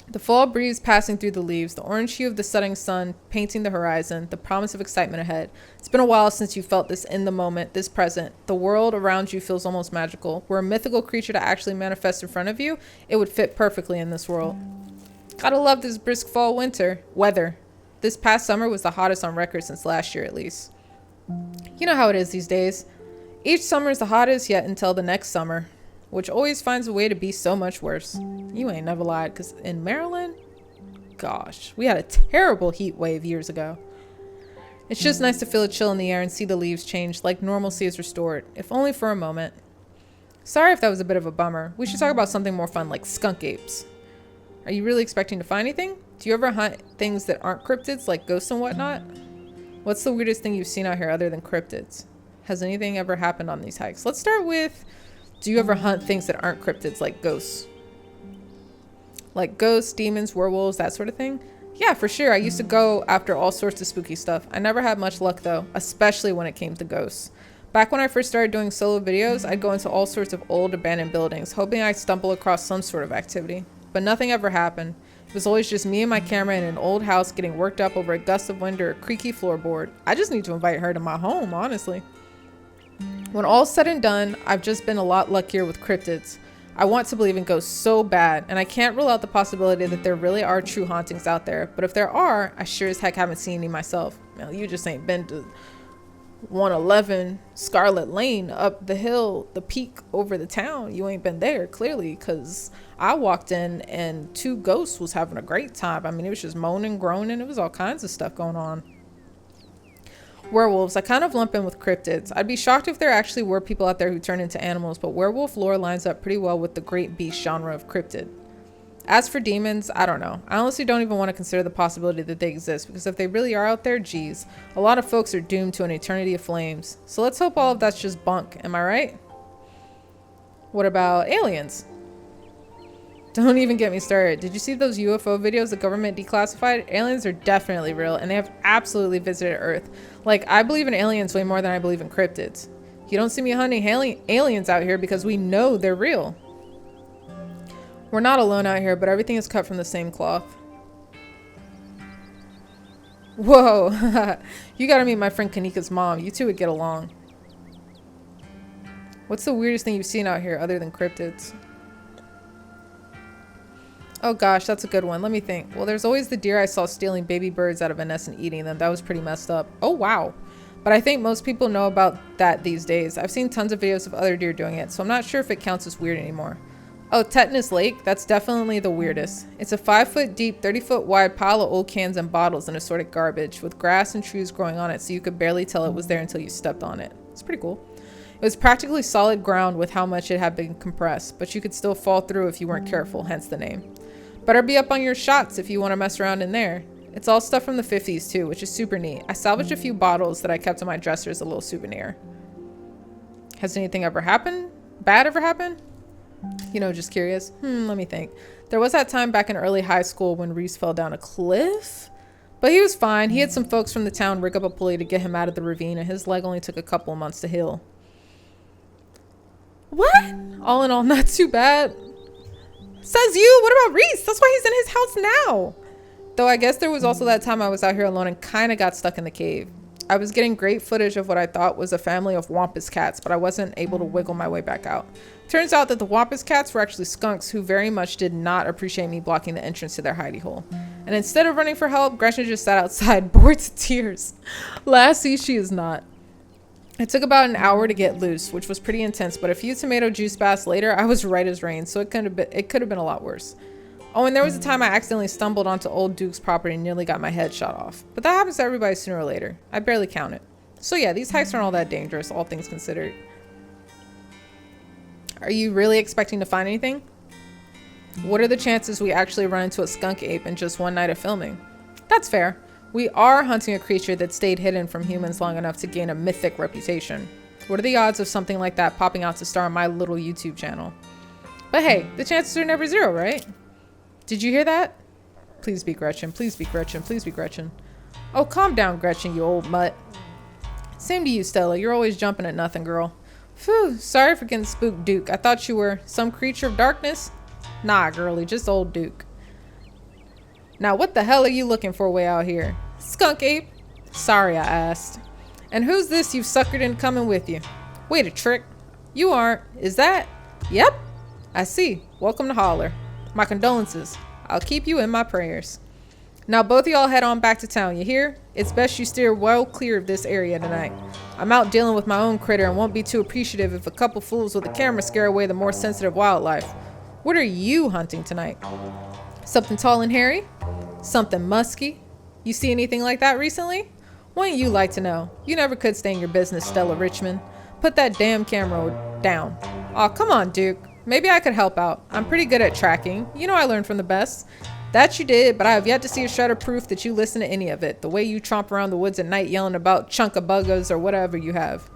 The fall breeze passing through the leaves, the orange hue of the setting sun painting the horizon, the promise of excitement ahead. It's been a while since you felt this in the moment, this present. The world around you feels almost magical. Were a mythical creature to actually manifest in front of you, it would fit perfectly in this world. Gotta love this brisk fall weather. This past summer was the hottest on record since last year at least. You know how it is these days. Each summer is the hottest yet until the next summer, which always finds a way to be so much worse. You ain't never lied, because in Maryland, gosh, we had a terrible heat wave years ago. It's just nice to feel a chill in the air and see the leaves change, like normalcy is restored, if only for a moment. Sorry if that was a bit of a bummer. We should talk about something more fun, like skunk apes. Are you really expecting to find anything? Do you ever hunt things that aren't cryptids, like ghosts and whatnot? What's the weirdest thing you've seen out here other than cryptids? Has anything ever happened on these hikes? Let's start with, do you ever hunt things that aren't cryptids, like ghosts? Like ghosts, demons, werewolves, that sort of thing? Yeah, for sure. I used to go after all sorts of spooky stuff. I never had much luck though, especially when it came to ghosts. Back when I first started doing solo videos, I'd go into all sorts of old abandoned buildings, hoping I'd stumble across some sort of activity. But nothing ever happened. It was always just me and my camera in an old house getting worked up over a gust of wind or a creaky floorboard. I just need to invite her to my home, honestly. When all's said and done, I've just been a lot luckier with cryptids. I want to believe in ghosts so bad, and I can't rule out the possibility that there really are true hauntings out there. But if there are, I sure as heck haven't seen any myself. Now, you just ain't been to 111 Scarlet Lane up the hill, the peak over the town. You ain't been there, clearly, because I walked in and two ghosts was having a great time. I mean, it was just moaning, groaning. It was all kinds of stuff going on. Werewolves, I kind of lump in with cryptids. I'd be shocked if there actually were people out there who turn into animals, but werewolf lore lines up pretty well with the great beast genre of cryptid. As for demons, I don't know. I honestly don't even want to consider the possibility that they exist, because if they really are out there, geez, a lot of folks are doomed to an eternity of flames. So let's hope all of that's just bunk, am I right? What about aliens? Don't even get me started. Did you see those UFO videos the government declassified? Aliens are definitely real, and they have absolutely visited Earth. Like, I believe in aliens way more than I believe in cryptids. You don't see me hunting aliens out here because we know they're real. We're not alone out here, but everything is cut from the same cloth. Whoa, you gotta meet my friend Kanika's mom. You two would get along. What's the weirdest thing you've seen out here other than cryptids? Oh gosh, that's a good one. Let me think. Well, there's always the deer I saw stealing baby birds out of a nest and eating them. That was pretty messed up. Oh wow. But I think most people know about that these days. I've seen tons of videos of other deer doing it, so I'm not sure if it counts as weird anymore. Oh, Tetanus Lake? That's definitely the weirdest. It's a 5-foot deep, 30-foot wide pile of old cans and bottles and assorted garbage with grass and trees growing on it so you could barely tell it was there until you stepped on it. It's pretty cool. It was practically solid ground with how much it had been compressed, but you could still fall through if you weren't careful, hence the name. Better be up on your shots if you want to mess around in there. It's all stuff from the 50s too, which is super neat. I salvaged a few bottles that I kept in my dresser as a little souvenir. Has anything ever happened? Bad ever happened? You know, just curious. Let me think. There was that time back in early high school when Reese fell down a cliff. But he was fine. He had some folks from the town rig up a pulley to get him out of the ravine, and his leg only took a couple of months to heal. What? All in all, not too bad. Says you. What about Reese? That's why he's in his house now. Though I guess there was also that time I was out here alone and kind of got stuck in the cave. I was getting great footage of what I thought was a family of wampus cats, but I wasn't able to wiggle my way back out. Turns out that the wampus cats were actually skunks who very much did not appreciate me blocking the entrance to their hidey hole. And instead of running for help, Gretchen just sat outside, bored to tears. Lassie, she is not. It took about an hour to get loose, which was pretty intense, but a few tomato juice baths later, I was right as rain, so it could have been a lot worse. Oh, and there was a time I accidentally stumbled onto old Duke's property and nearly got my head shot off. But that happens to everybody sooner or later. I barely count it. So yeah, these hikes aren't all that dangerous, all things considered. Are you really expecting to find anything? What are the chances we actually run into a skunk ape in just one night of filming? That's fair. We are hunting a creature that stayed hidden from humans long enough to gain a mythic reputation. What are the odds of something like that popping out to star on my little YouTube channel? But hey, the chances are never zero, right? Did you hear that? Please be Gretchen. Please be Gretchen. Please be Gretchen. Oh, calm down, Gretchen, you old mutt. Same to you, Stella. You're always jumping at nothing, girl. Phew, sorry for getting spooked, Duke. I thought you were some creature of darkness. Nah, girlie, just old Duke. Now, what the hell are you looking for way out here? Skunk ape? Sorry, I asked. And who's this you've suckered in coming with you? Wait a trick. You aren't. Is that? Yep. I see. Welcome to Holler. My condolences. I'll keep you in my prayers. Now both of y'all head on back to town, you hear? It's best you steer well clear of this area tonight. I'm out dealing with my own critter and won't be too appreciative if a couple fools with a camera scare away the more sensitive wildlife. What are you hunting tonight? Something tall and hairy? Something musky? You see anything like that recently? Wouldn't you like to know? You never could stay in your business, Stella Richmond. Put that damn camera down. Aw, come on, Duke. Maybe I could help out. I'm pretty good at tracking. You know I learned from the best. That you did, but I have yet to see a shred of proof that you listen to any of it. The way you tromp around the woods at night yelling about chunkabuggers or whatever you have.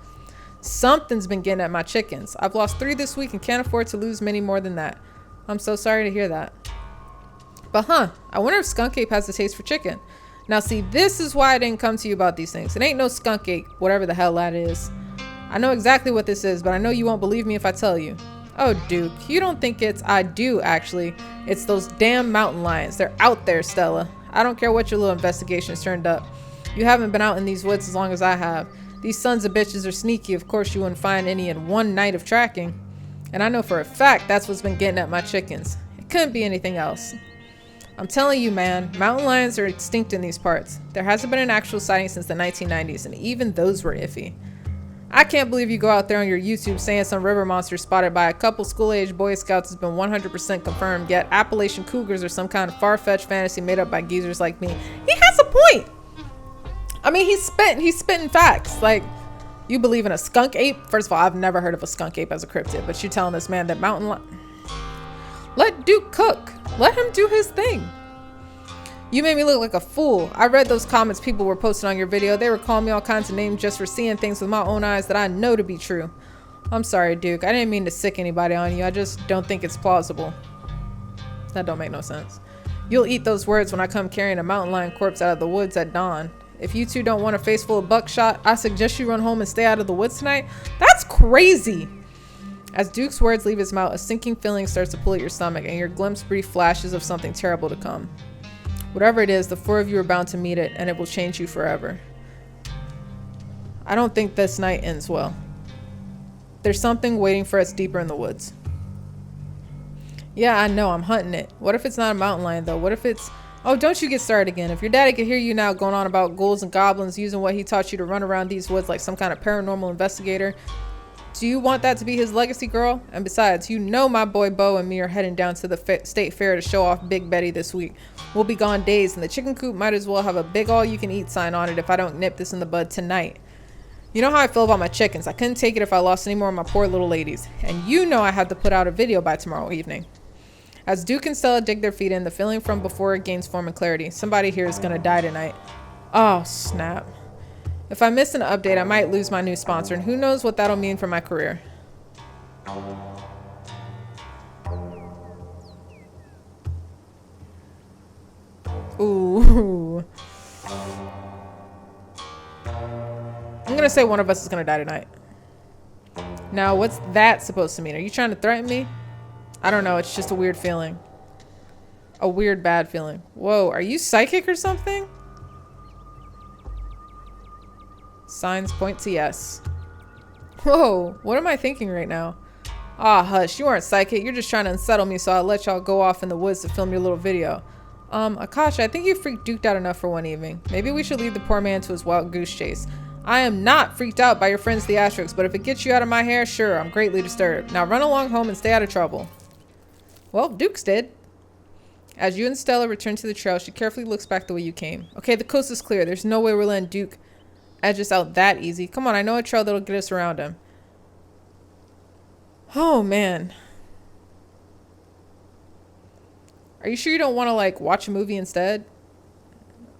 Something's been getting at my chickens. I've lost 3 this week and can't afford to lose many more than that. I'm so sorry to hear that. But I wonder if skunk ape has a taste for chicken. Now see, this is why I didn't come to you about these things. It ain't no skunk ape, whatever the hell that is. I know exactly what this is, but I know you won't believe me if I tell you. Oh, Duke, you don't think it's... I do, actually. It's those damn mountain lions. They're out there, Stella. I don't care what your little investigation's turned up. You haven't been out in these woods as long as I have. These sons of bitches are sneaky. Of course you wouldn't find any in one night of tracking. And I know for a fact that's what's been getting at my chickens. It couldn't be anything else. I'm telling you, man, mountain lions are extinct in these parts. There hasn't been an actual sighting since the 1990s, and even those were iffy. I can't believe you go out there on your YouTube saying some river monster spotted by a couple school-age Boy Scouts has been 100% confirmed, yet Appalachian cougars are some kind of far-fetched fantasy made up by geezers like me. He has a point! I mean, he's spitting facts. Like, you believe in a skunk ape? First of all, I've never heard of a skunk ape as a cryptid, but you're telling this man that mountain lion... Let Duke cook. Let him do his thing. You made me look like a fool. I read those comments people were posting on your video. They were calling me all kinds of names just for seeing things with my own eyes that I know to be true. I'm sorry, Duke. I didn't mean to sick anybody on you. I just don't think it's plausible. That don't make no sense. You'll eat those words when I come carrying a mountain lion corpse out of the woods at dawn. If you two don't want a face full of buckshot, I suggest you run home and stay out of the woods tonight. That's crazy. As Duke's words leave his mouth, a sinking feeling starts to pull at your stomach and you glimpse brief flashes of something terrible to come. Whatever it is, the 4 of you are bound to meet it, and it will change you forever. I don't think this night ends well. There's something waiting for us deeper in the woods. Yeah, I know, I'm hunting it. What if it's not a mountain lion, though? What if it's... Oh, don't you get started again. If your daddy could hear you now going on about ghouls and goblins using what he taught you to run around these woods like some kind of paranormal investigator, Do you want that to be his legacy, girl? And besides, you know my boy Bo and me are heading down to the state fair to show off Big Betty this week. We'll be gone days, and the chicken coop might as well have a big all-you-can-eat sign on it if I don't nip this in the bud tonight. You know how I feel about my chickens. I couldn't take it if I lost any more of my poor little ladies. And you know I have to put out a video by tomorrow evening. As Duke and Stella dig their feet in, the feeling from before it gains form and clarity. Somebody here is gonna die tonight. Oh, snap. If I miss an update, I might lose my new sponsor, and who knows what that'll mean for my career. Ooh. I'm gonna say one of us is gonna die tonight. Now, what's that supposed to mean? Are you trying to threaten me? I don't know, it's just a weird feeling. A weird bad feeling. Whoa, are you psychic or something? Signs point to yes. Whoa, what am I thinking right now? Ah, hush, you aren't psychic. You're just trying to unsettle me, so I'll let y'all go off in the woods to film your little video. Akasha, I think you freaked Duked out enough for one evening. Maybe we should leave the poor man to his wild goose chase. I am not freaked out by your friend's theatrics, but if it gets you out of my hair, sure, I'm greatly disturbed. Now run along home and stay out of trouble. Well, Duke's did. As you and Stella return to the trail, she carefully looks back the way you came. Okay, the coast is clear. There's no way we're letting Duke edge us out that easy. Come on, I know a trail that'll get us around him. Oh, man. Are you sure you don't want to, like, watch a movie instead?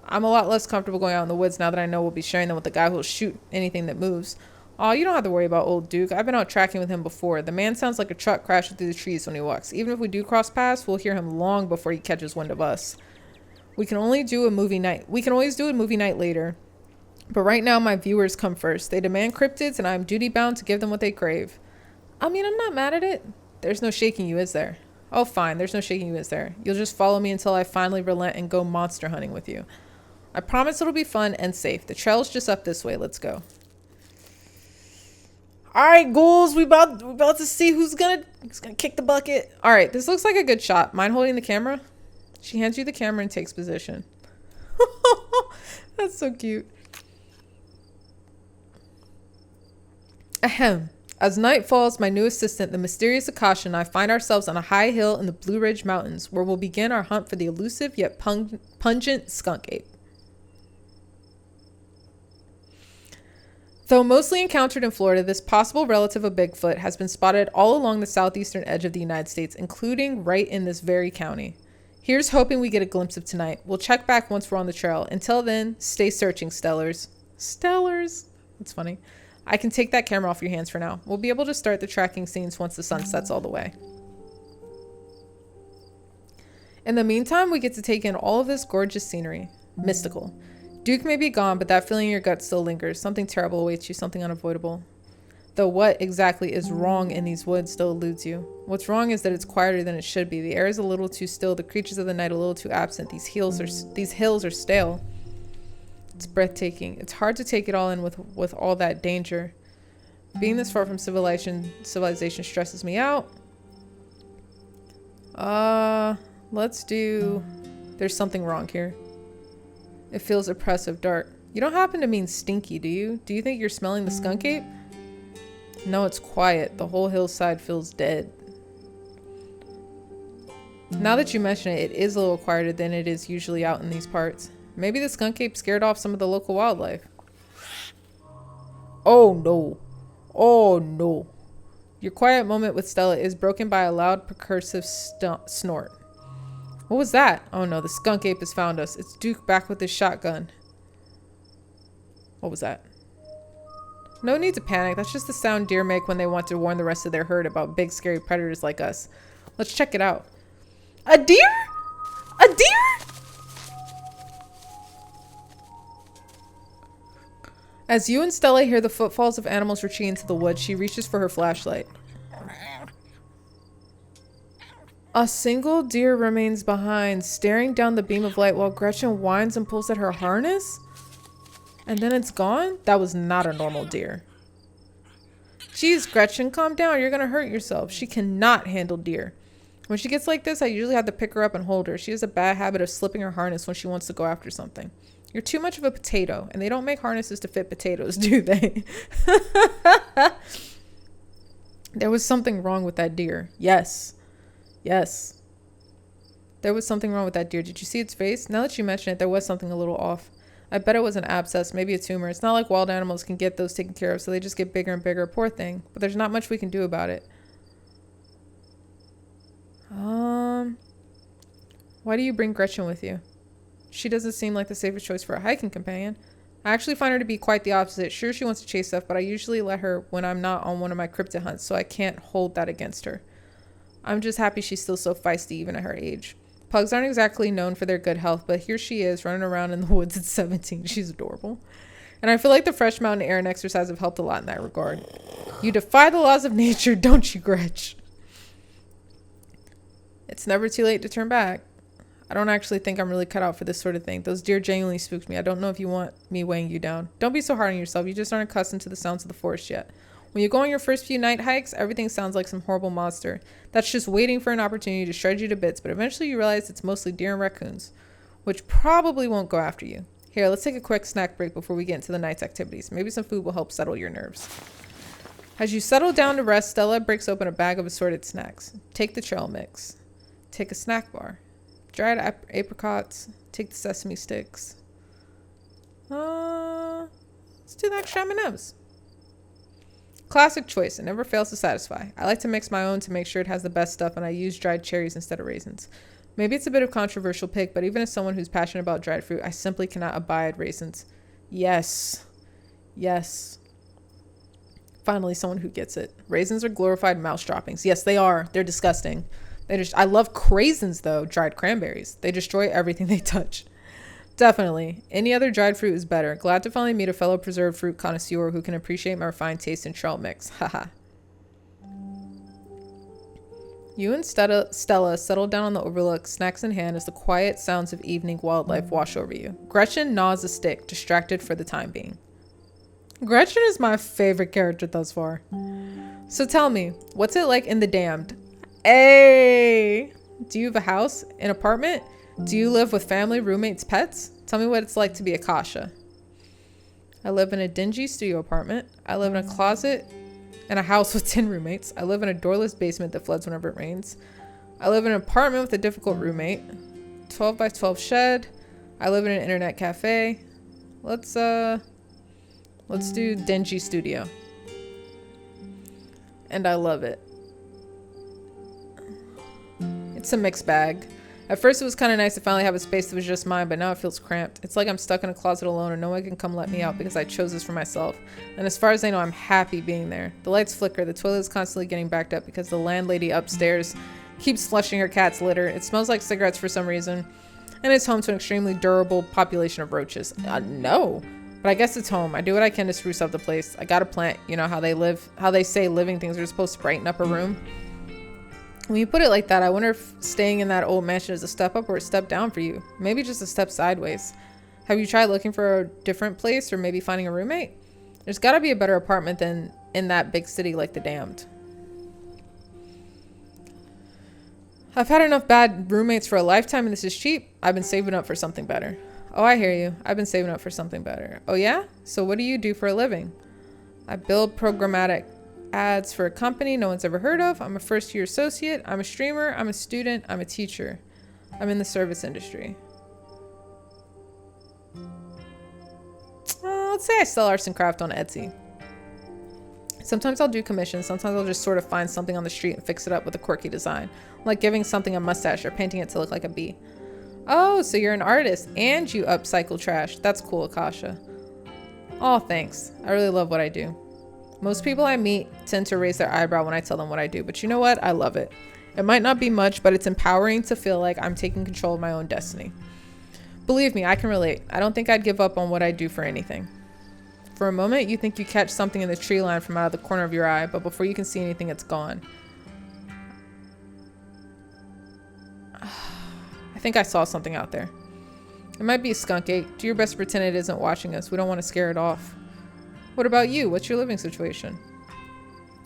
I'm a lot less comfortable going out in the woods now that I know we'll be sharing them with the guy who'll shoot anything that moves. Aw, you don't have to worry about old Duke. I've been out tracking with him before. The man sounds like a truck crashing through the trees when he walks. Even if we do cross paths, we'll hear him long before he catches wind of us. We can only do a movie night. We can always do a movie night later. But right now, my viewers come first. They demand cryptids, and I'm duty-bound to give them what they crave. I mean, I'm not mad at it. There's no shaking you, is there? Oh, fine. There's no shaking you, is there? You'll just follow me until I finally relent and go monster hunting with you. I promise it'll be fun and safe. The trail's just up this way. Let's go. All right, ghouls. We about to see who's gonna kick the bucket. All right, this looks like a good shot. Mind holding the camera? She hands you the camera and takes position. That's so cute. Ahem. As night falls, my new assistant, the mysterious Akasha, and I find ourselves on a high hill in the Blue Ridge Mountains, where we'll begin our hunt for the elusive yet pungent skunk ape. Though mostly encountered in Florida, this possible relative of Bigfoot has been spotted all along the southeastern edge of the United States, including right in this very county. Here's hoping we get a glimpse of tonight. We'll check back once we're on the trail. Until then, stay searching, Stellars. Stellars? That's funny. I can take that camera off your hands for now. We'll be able to start the tracking scenes once the sun sets all the way. In the meantime, we get to take in all of this gorgeous scenery. Mystical. Duke may be gone, but that feeling in your gut still lingers. Something terrible awaits you, something unavoidable. Though what exactly is wrong in these woods still eludes you. What's wrong is that it's quieter than it should be. The air is a little too still, the creatures of the night a little too absent. These hills are stale. It's breathtaking. It's hard to take it all in with all that danger. Being this far from civilization stresses me out. Let's do... There's something wrong here. It feels oppressive, dark. You don't happen to mean stinky, do you? Do you think you're smelling the skunk ape? No, it's quiet. The whole hillside feels dead. Now that you mention it, it is a little quieter than it is usually out in these parts. Maybe the skunk ape scared off some of the local wildlife. Oh no. Oh no. Your quiet moment with Stella is broken by a loud percussive snort. What was that? Oh no, the skunk ape has found us. It's Duke back with his shotgun. What was that? No need to panic. That's just the sound deer make when they want to warn the rest of their herd about big scary predators like us. Let's check it out. A deer? A deer? As you and Stella hear the footfalls of animals retreating into the woods, she reaches for her flashlight. A single deer remains behind, staring down the beam of light while Gretchen whines and pulls at her harness? And then it's gone? That was not a normal deer. Jeez, Gretchen, calm down. You're gonna hurt yourself. She cannot handle deer. When she gets like this, I usually have to pick her up and hold her. She has a bad habit of slipping her harness when she wants to go after something. You're too much of a potato, and they don't make harnesses to fit potatoes, do they? There was something wrong with that deer. Yes. Yes. There was something wrong with that deer. Did you see its face? Now that you mention it, there was something a little off. I bet it was an abscess, maybe a tumor. It's not like wild animals can get those taken care of, so they just get bigger and bigger. Poor thing. But there's not much we can do about it. Why do you bring Gretchen with you? She doesn't seem like the safest choice for a hiking companion. I actually find her to be quite the opposite. Sure, she wants to chase stuff, but I usually let her when I'm not on one of my cryptid hunts, so I can't hold that against her. I'm just happy she's still so feisty even at her age. Pugs aren't exactly known for their good health, but here she is running around in the woods at 17. She's adorable. And I feel like the fresh mountain air and exercise have helped a lot in that regard. You defy the laws of nature, don't you, Gretch? It's never too late to turn back. I don't actually think I'm really cut out for this sort of thing. Those deer genuinely spooked me. I don't know if you want me weighing you down. Don't be so hard on yourself. You just aren't accustomed to the sounds of the forest yet. When you go on your first few night hikes, everything sounds like some horrible monster that's just waiting for an opportunity to shred you to bits, but eventually you realize it's mostly deer and raccoons, which probably won't go after you. Here, let's take a quick snack break before we get into the night's activities. Maybe some food will help settle your nerves. As you settle down to rest, Stella breaks open a bag of assorted snacks. Take the trail mix. Take a snack bar. Dried apricots. Take the sesame sticks. Let's do the extra M&Ms. Classic choice. It never fails to satisfy. I like to mix my own to make sure it has the best stuff, and I use dried cherries instead of raisins. Maybe it's a bit of a controversial pick, but even as someone who's passionate about dried fruit, I simply cannot abide raisins. Yes. Yes. Finally, someone who gets it. Raisins are glorified mouse droppings. Yes, they are. They're disgusting. I love craisins, though. Dried cranberries. They destroy everything they touch. Definitely. Any other dried fruit is better. Glad to finally meet a fellow preserved fruit connoisseur who can appreciate my refined taste in trail mix. Haha. You and Stella settle down on the overlook, snacks in hand, as the quiet sounds of evening wildlife wash over you. Gretchen gnaws a stick, distracted for the time being. Gretchen is my favorite character thus far. So tell me, what's it like in The Damned? Hey! Do you have a house? An apartment? Do you live with family, roommates, pets? Tell me what it's like to be Akasha. I live in a dingy studio apartment. I live in a closet and a house with 10 roommates. I live in a doorless basement that floods whenever it rains. I live in an apartment with a difficult roommate. 12 by 12 shed. I live in an internet cafe. Let's do dingy studio. And I love it. It's a mixed bag. At first it was kind of nice to finally have a space that was just mine, but now it feels cramped. It's like I'm stuck in a closet alone and no one can come let me out because I chose this for myself. And as far as I know, I'm happy being there. The lights flicker, the toilet is constantly getting backed up because the landlady upstairs keeps flushing her cat's litter. It smells like cigarettes for some reason. And it's home to an extremely durable population of roaches. No. But I guess it's home. I do what I can to spruce up the place. I got a plant. You know how they say living things are supposed to brighten up a room. When you put it like that, I wonder if staying in that old mansion is a step up or a step down for you. Maybe just a step sideways. Have you tried looking for a different place or maybe finding a roommate? There's got to be a better apartment than in that big city like The Damned. I've had enough bad roommates for a lifetime and this is cheap. I've been saving up for something better. Oh, I hear you. I've been saving up for something better. Oh, yeah? So what do you do for a living? I build programmatic ads for a company no one's ever heard of. I'm a first-year associate. I'm a streamer. I'm a student. I'm a teacher. I'm in the service industry. Let's say I sell arts and craft on Etsy. Sometimes I'll do commissions. Sometimes I'll just sort of find something on the street and fix it up with a quirky design, like giving something a mustache or painting it to look like a bee. Oh, so you're an artist and you upcycle trash. That's cool, Akasha. Oh, thanks. I really love what I do. Most people I meet tend to raise their eyebrow when I tell them what I do, but you know what? I love it. It might not be much, but it's empowering to feel like I'm taking control of my own destiny. Believe me, I can relate. I don't think I'd give up on what I do for anything. For a moment, you think you catch something in the tree line from out of the corner of your eye, but before you can see anything, it's gone. I think I saw something out there. It might be a skunk ape. Do your best to pretend it isn't watching us. We don't want to scare it off. What about you? What's your living situation?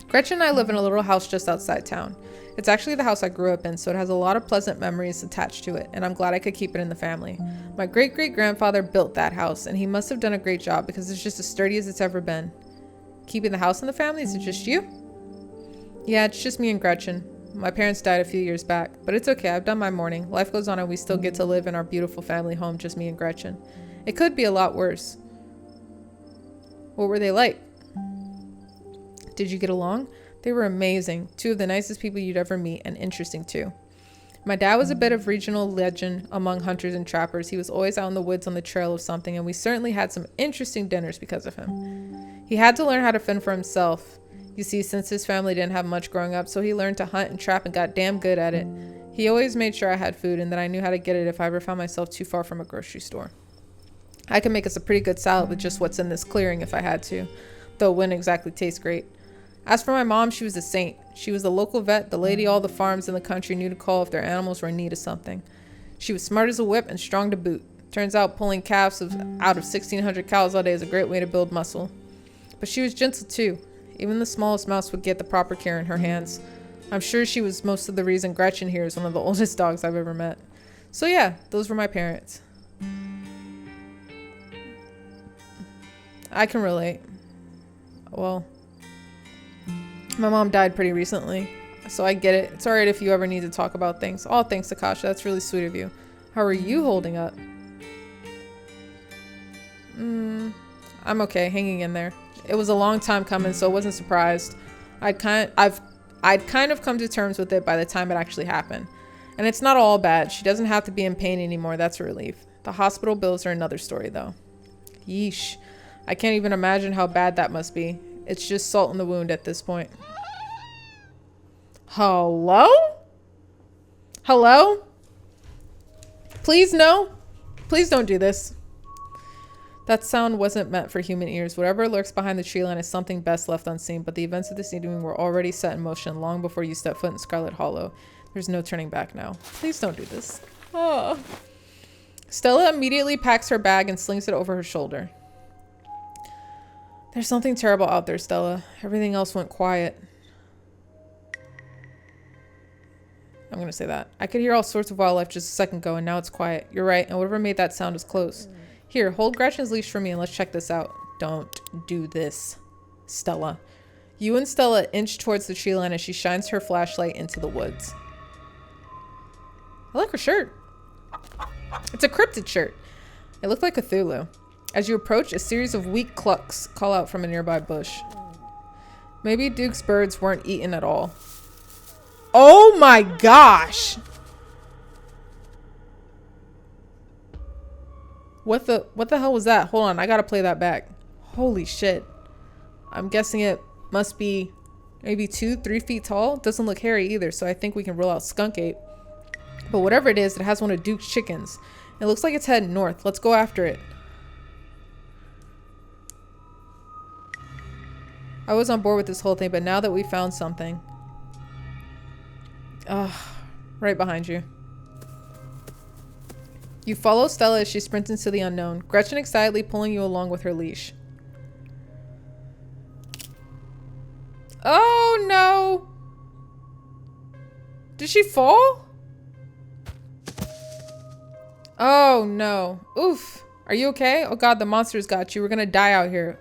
Gretchen and I live in a little house just outside town. It's actually the house I grew up in, so it has a lot of pleasant memories attached to it, and I'm glad I could keep it in the family. My great-great-grandfather built that house, and he must have done a great job because it's just as sturdy as it's ever been. Keeping the house in the family? Is it just you? Yeah, it's just me and Gretchen. My parents died a few years back, but it's okay. I've done my mourning. Life goes on and we still get to live in our beautiful family home, just me and Gretchen. It could be a lot worse. What were they like? Did you get along? They were amazing. Two of the nicest people you'd ever meet, and interesting too. My dad was a bit of regional legend among hunters and trappers. He was always out in the woods on the trail of something, and we certainly had some interesting dinners because of him. He had to learn how to fend for himself. You see, since his family didn't have much growing up, so he learned to hunt and trap and got damn good at it. He always made sure I had food and that I knew how to get it if I ever found myself too far from a grocery store. I could make us a pretty good salad with just what's in this clearing if I had to, though it wouldn't exactly taste great. As for my mom, she was a saint. She was the local vet, the lady all the farms in the country knew to call if their animals were in need of something. She was smart as a whip and strong to boot. Turns out pulling calves out of 1,600 cows all day is a great way to build muscle. But she was gentle too. Even the smallest mouse would get the proper care in her hands. I'm sure she was most of the reason Gretchen here is one of the oldest dogs I've ever met. So yeah, those were my parents. I can relate. Well, my mom died pretty recently, so I get it. It's alright if you ever need to talk about things. Oh, thanks, Akasha. That's really sweet of you. How are you holding up? I'm okay, hanging in there. It was a long time coming, so I wasn't surprised. I'd kind of come to terms with it by the time it actually happened. And it's not all bad. She doesn't have to be in pain anymore. That's a relief. The hospital bills are another story, though. Yeesh. I can't even imagine how bad that must be. It's just salt in the wound at this point. Hello? Hello? Please no. Please don't do this. That sound wasn't meant for human ears. Whatever lurks behind the tree line is something best left unseen, but the events of this evening were already set in motion long before you stepped foot in Scarlet Hollow. There's no turning back now. Please don't do this. Oh. Stella immediately packs her bag and slings it over her shoulder. There's something terrible out there, Stella. Everything else went quiet. I'm gonna say that. I could hear all sorts of wildlife just a second ago, and now it's quiet. You're right, and whatever made that sound is close. Here, hold Gretchen's leash for me and let's check this out. Don't do this, Stella. You and Stella inch towards the tree line as she shines her flashlight into the woods. I like her shirt. It's a cryptid shirt. It looked like Cthulhu. As you approach, a series of weak clucks call out from a nearby bush. Maybe Duke's birds weren't eaten at all. Oh my gosh! What the hell was that? Hold on, I gotta play that back. Holy shit. I'm guessing it must be maybe 2-3 feet tall. Doesn't look hairy either, so I think we can rule out skunk ape. But whatever it is, it has one of Duke's chickens. It looks like it's heading north. Let's go after it. I was on board with this whole thing, but now that we found something. Ugh, right behind you. You follow Stella as she sprints into the unknown, Gretchen excitedly pulling you along with her leash. Oh no! Did she fall? Oh no. Oof. Are you okay? Oh god, the monsters got you. We're gonna die out here.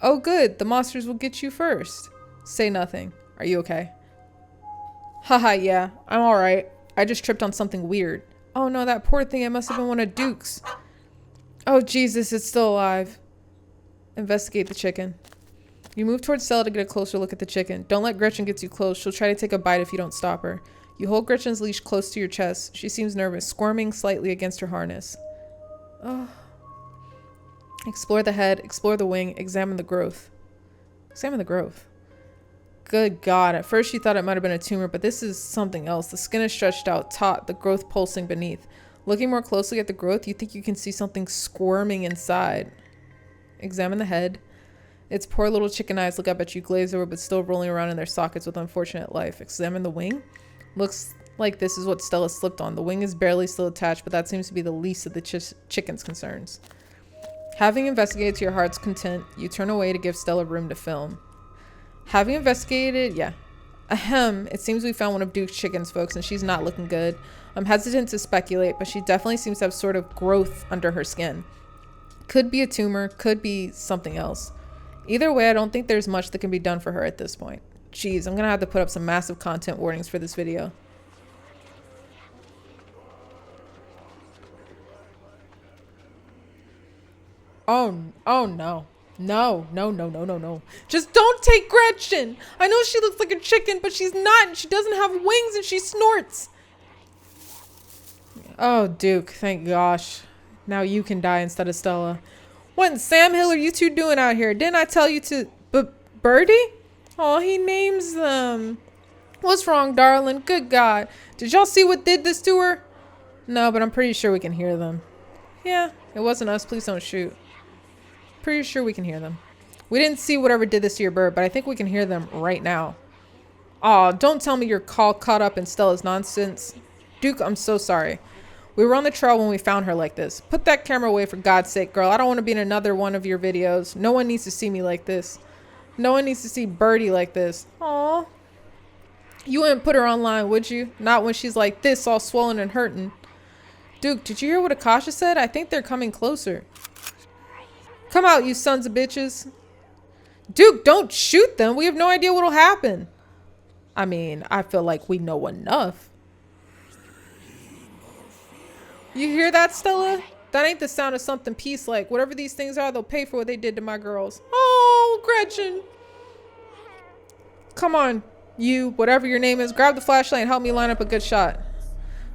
Oh good, the monsters will get you first. Say nothing. Are you okay? Haha, yeah, I'm alright. I just tripped on something weird. Oh no, that poor thing, it must have been one of Duke's. Oh Jesus, it's still alive. Investigate the chicken. You move towards Stella to get a closer look at the chicken. Don't let Gretchen get too close. She'll try to take a bite if you don't stop her. You hold Gretchen's leash close to your chest. She seems nervous, squirming slightly against her harness. Oh. Explore the head, explore the wing, examine the growth. Examine the growth. Good God. At first she thought it might have been a tumor, but this is something else. The skin is stretched out, taut, the growth pulsing beneath. Looking more closely at the growth, you think you can see something squirming inside. Examine the head. Its poor little chicken eyes look up at you, glazed over, but still rolling around in their sockets with unfortunate life. Examine the wing. Looks like this is what Stella slipped on. The wing is barely still attached, but that seems to be the least of the chicken's concerns. Having investigated to your heart's content, you turn away to give Stella room to film. Having investigated, yeah. Ahem, it seems we found one of Duke's chickens, folks, and she's not looking good. I'm hesitant to speculate, but she definitely seems to have sort of growth under her skin. Could be a tumor, could be something else. Either way, I don't think there's much that can be done for her at this point. Jeez, I'm gonna have to put up some massive content warnings for this video. Oh no. No. Just don't take Gretchen. I know she looks like a chicken, but she's not. She doesn't have wings and she snorts. Oh, Duke, thank gosh. Now you can die instead of Stella. What in Sam Hill are you two doing out here? Didn't I tell you to... Birdie? Oh, he names them. What's wrong, darling? Good God. Did y'all see what did this to her? No, but I'm pretty sure we can hear them. Yeah, it wasn't us. Please don't shoot. Pretty sure we can hear them. We didn't see whatever did this to your bird, but I think we can hear them right now. Aw, don't tell me you're caught up in Stella's nonsense. Duke, I'm so sorry. We were on the trail when we found her like this. Put that camera away for God's sake, girl. I don't want to be in another one of your videos. No one needs to see me like this. No one needs to see Birdie like this. Aw. You wouldn't put her online, would you? Not when she's like this, all swollen and hurting. Duke, did you hear what Akasha said? I think they're coming closer. Come out, you sons of bitches. Duke, don't shoot them. We have no idea what'll happen. I mean, I feel like we know enough. You hear that, Stella? That ain't the sound of something peace-like. Whatever these things are, they'll pay for what they did to my girls. Oh, Gretchen. Come on, you, whatever your name is, grab the flashlight and help me line up a good shot.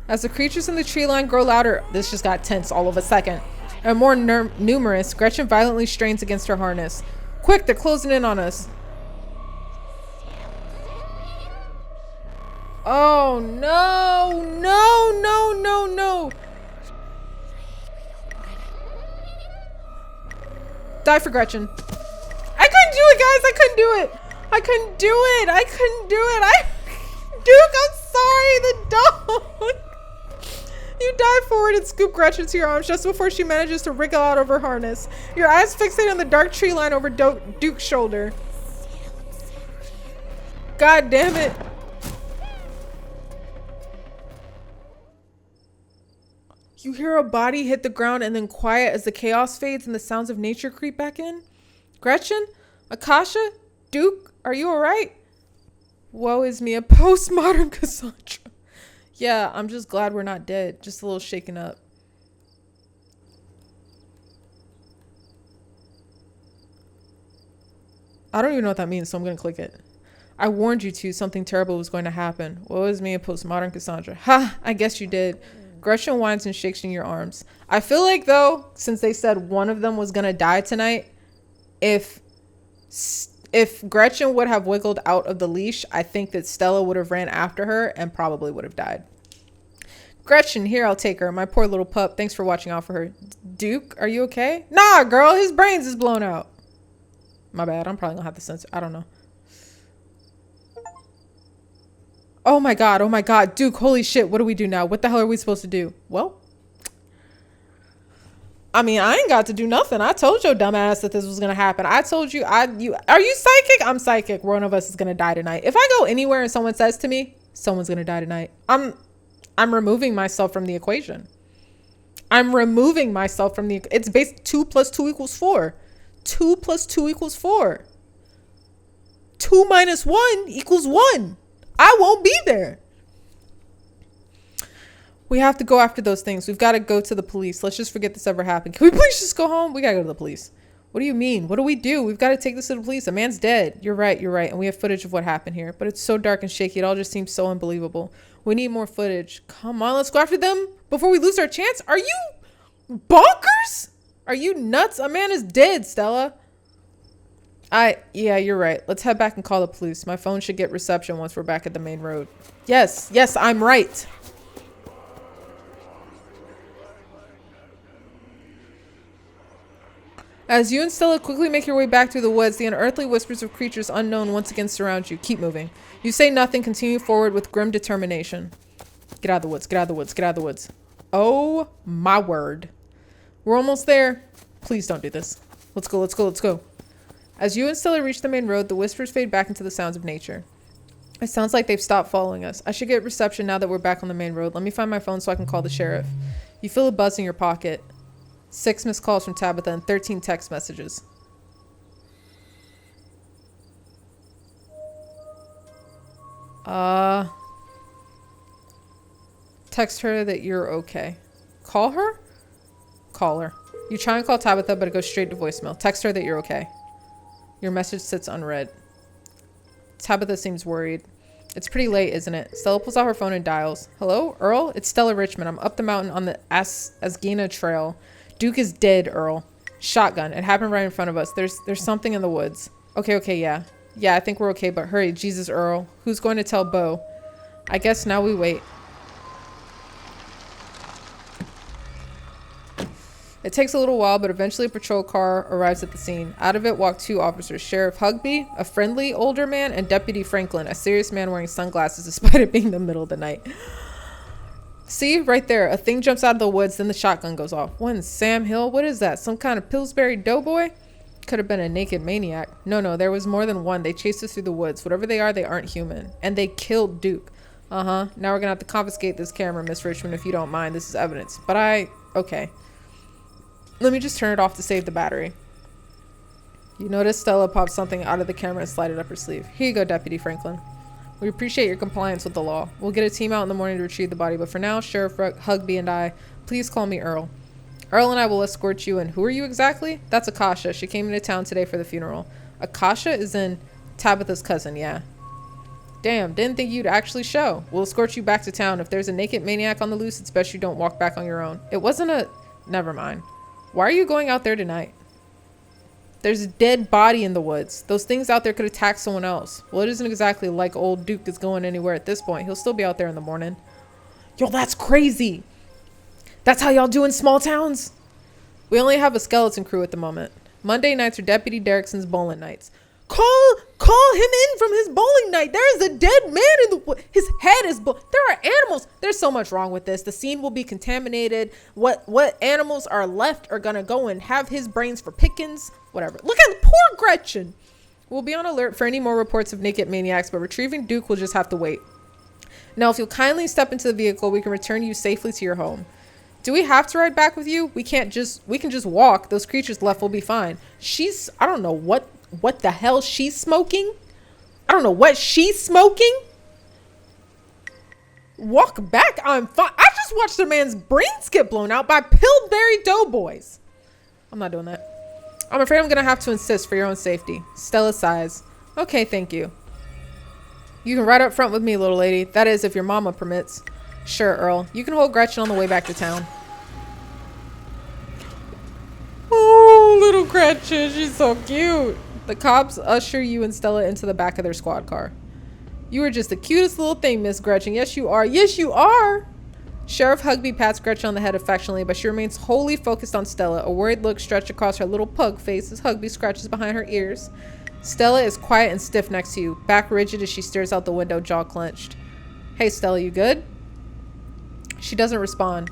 As the creatures in the tree line grow louder, this just got tense all of a second, and more numerous, Gretchen violently strains against her harness. Quick, they're closing in on us. Oh, no. Die for Gretchen. I couldn't do it, guys. I couldn't do it. Duke, I'm sorry. The dog. You dive forward and scoop Gretchen to your arms just before she manages to wriggle out of her harness. Your eyes fixate on the dark tree line over Duke's shoulder. God damn it. You hear a body hit the ground and then quiet as the chaos fades and the sounds of nature creep back in. Gretchen? Akasha? Duke? Are you alright? Woe is me, a postmodern Cassandra. Yeah, I'm just glad we're not dead. Just a little shaken up. I don't even know what that means, so I'm going to click it. I warned you two something terrible was going to happen. Woe is me, a postmodern Cassandra. Ha! I guess you did. Gretchen whines and shakes in your arms. I feel like, though, since they said one of them was going to die tonight, if Gretchen would have wiggled out of the leash, I think that Stella would have ran after her and probably would have died. Gretchen, here, I'll take her. My poor little pup. Thanks for watching out for her. Duke, are you okay? Nah, girl, his brains is blown out. My bad. I'm probably going to have to censor. I don't know. Oh my god, Duke, holy shit, what do we do now? What the hell are we supposed to do? Well, I mean, I ain't got to do nothing. I told your dumb ass that this was gonna happen. I told you, are you psychic? I'm psychic. One of us is gonna die tonight. If I go anywhere and someone says to me, someone's gonna die tonight, I'm removing myself from the equation. It's based 2 + 2 = 4. 2 + 2 = 4. 2 - 1 = 1. I won't be there. We have to go after those things. We've got to go to the police. Let's just forget this ever happened. Can we please just go home? We got to go to the police. What do you mean? What do we do? We've got to take this to the police. A man's dead. You're right. And we have footage of what happened here. But it's so dark and shaky. It all just seems so unbelievable. We need more footage. Come on, let's go after them before we lose our chance. Are you bonkers? Are you nuts? A man is dead, Stella. Yeah, you're right. Let's head back and call the police. My phone should get reception once we're back at the main road. Yes, I'm right. As you and Stella quickly make your way back through the woods, the unearthly whispers of creatures unknown once again surround you. Keep moving. You say nothing, continue forward with grim determination. Get out of the woods. Oh my word. We're almost there. Please don't do this. Let's go. As you and Stella reach the main road, the whispers fade back into the sounds of nature. It sounds like they've stopped following us. I should get reception now that we're back on the main road. Let me find my phone so I can call the sheriff. You feel a buzz in your pocket. 6 missed calls from Tabitha and 13 text messages. Uh, text her that you're okay. Call her? Call her. You try and call Tabitha, but it goes straight to voicemail. Text her that you're okay. Your message sits unread. Tabitha seems worried. It's pretty late, isn't it? Stella pulls out her phone and dials. Hello, Earl? It's Stella Richmond. I'm up the mountain on the Asgina Trail. Duke is dead, Earl. Shotgun. It happened right in front of us. There's something in the woods. Okay, yeah. Yeah, I think we're okay, but hurry. Jesus, Earl. Who's going to tell Bo? I guess now we wait. It takes a little while, but eventually a patrol car arrives at the scene. Out of it walk two officers, Sheriff Hugby, a friendly older man, and Deputy Franklin, a serious man wearing sunglasses despite it being the middle of the night. See, right there, a thing jumps out of the woods, then the shotgun goes off. What in Sam Hill? What is that? Some kind of Pillsbury doughboy? Could have been a naked maniac. No, there was more than one. They chased us through the woods. Whatever they are, they aren't human. And they killed Duke. Now we're gonna have to confiscate this camera, Miss Richmond, if you don't mind. This is evidence. Okay. Let me just turn it off to save the battery. You notice Stella popped something out of the camera and slid it up her sleeve. Here you go, Deputy Franklin. We appreciate your compliance with the law. We'll get a team out in the morning to retrieve the body, but for now, Sheriff Hugby and I, please call me Earl. Earl and I will escort you, and who are you exactly? That's Akasha. She came into town today for the funeral. Akasha is in Tabitha's cousin, yeah. Damn, didn't think you'd actually show. We'll escort you back to town. If there's a naked maniac on the loose, it's best you don't walk back on your own. It wasn't a... Never mind. Why are you going out there tonight? There's a dead body in the woods. Those things out there could attack someone else. Well, it isn't exactly like old Duke is going anywhere at this point. He'll still be out there in the morning. Yo, that's crazy. That's how y'all do in small towns? We only have a skeleton crew at the moment. Monday nights are Deputy Derrickson's bowling nights. Call him in from his bowling night. There is a dead man in the wood. His head is there are animals. There's so much wrong with this. The scene will be contaminated. What animals are left are gonna go and have his brains for pickings. Whatever. Look at poor Gretchen. We'll be on alert for any more reports of naked maniacs, but retrieving Duke will just have to wait. Now, if you'll kindly step into the vehicle, we can return you safely to your home. Do we have to ride back with you? We can just walk. Those creatures left will be fine. I don't know what the hell she's smoking. I don't know what she's smoking. Walk back. I'm fine. I just watched a man's brains get blown out by Pillsbury doughboys. I'm not doing that. I'm afraid I'm gonna have to insist for your own safety. Stella sighs. Okay, thank you. You can ride up front with me, little lady. That is, if your mama permits. Sure, Earl. You can hold Gretchen on the way back to town. Oh, little Gretchen. She's so cute. The cops usher you and Stella into the back of their squad car. You are just the cutest little thing, Miss Gretchen. Yes, you are. Yes, you are. Sheriff Hugby pats Gretchen on the head affectionately, but she remains wholly focused on Stella. A worried look stretched across her little pug face as Hugby scratches behind her ears. Stella is quiet and stiff next to you, back rigid as she stares out the window, jaw clenched. Hey, Stella, you good? She doesn't respond.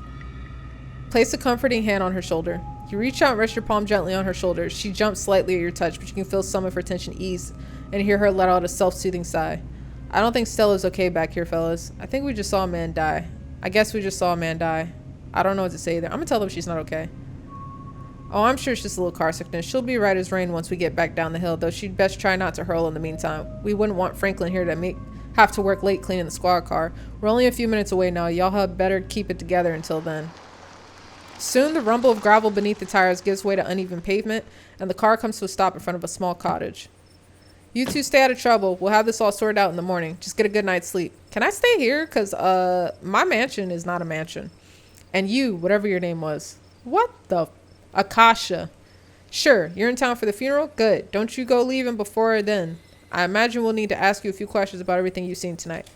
Place a comforting hand on her shoulder. You reach out and rest your palm gently on her shoulder. She jumps slightly at your touch, but you can feel some of her tension ease and hear her let out a self-soothing sigh. I don't think Stella's okay back here, fellas. I think we just saw a man die. I guess we just saw a man die. I don't know what to say there. I'm gonna tell them she's not okay. Oh, I'm sure it's just a little car sickness. She'll be right as rain once we get back down the hill, though she'd best try not to hurl in the meantime. We wouldn't want Franklin here to have to work late cleaning the squad car. We're only a few minutes away now. Y'all had better keep it together until then. Soon the rumble of gravel beneath the tires gives way to uneven pavement, and the car comes to a stop in front of a small cottage. You two stay out of trouble. We'll have this all sorted out in the morning. Just get a good night's sleep. Can I stay here? Because my mansion is not a mansion. And you, whatever your name was. What the... Akasha. Sure, you're in town for the funeral? Good. Don't you go leaving before then. I imagine we'll need to ask you a few questions about everything you've seen tonight.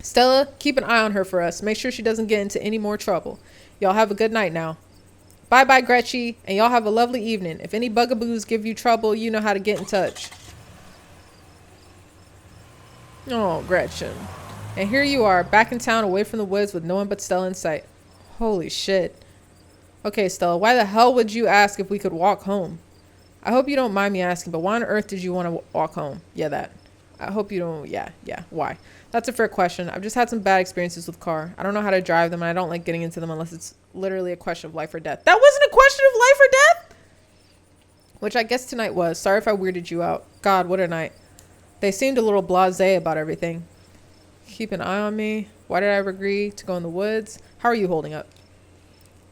Stella, keep an eye on her for us. Make sure she doesn't get into any more trouble. Y'all have a good night now. Bye-bye, Gretchen, and y'all have a lovely evening. If any bugaboos give you trouble, you know how to get in touch. Oh, Gretchen. And here you are, back in town, away from the woods with no one but Stella in sight. Holy shit. Okay, Stella, why the hell would you ask if we could walk home? I hope you don't mind me asking, but why on earth did you want to walk home? Yeah, that. I hope you don't... Yeah, why? That's a fair question. I've just had some bad experiences with car. I don't know how to drive them, and I don't like getting into them unless it's literally a question of life or death. That wasn't a question of life or death? Which I guess tonight was. Sorry if I weirded you out. God, what a night. They seemed a little blasé about everything. Keep an eye on me. Why did I agree to go in the woods? How are you holding up?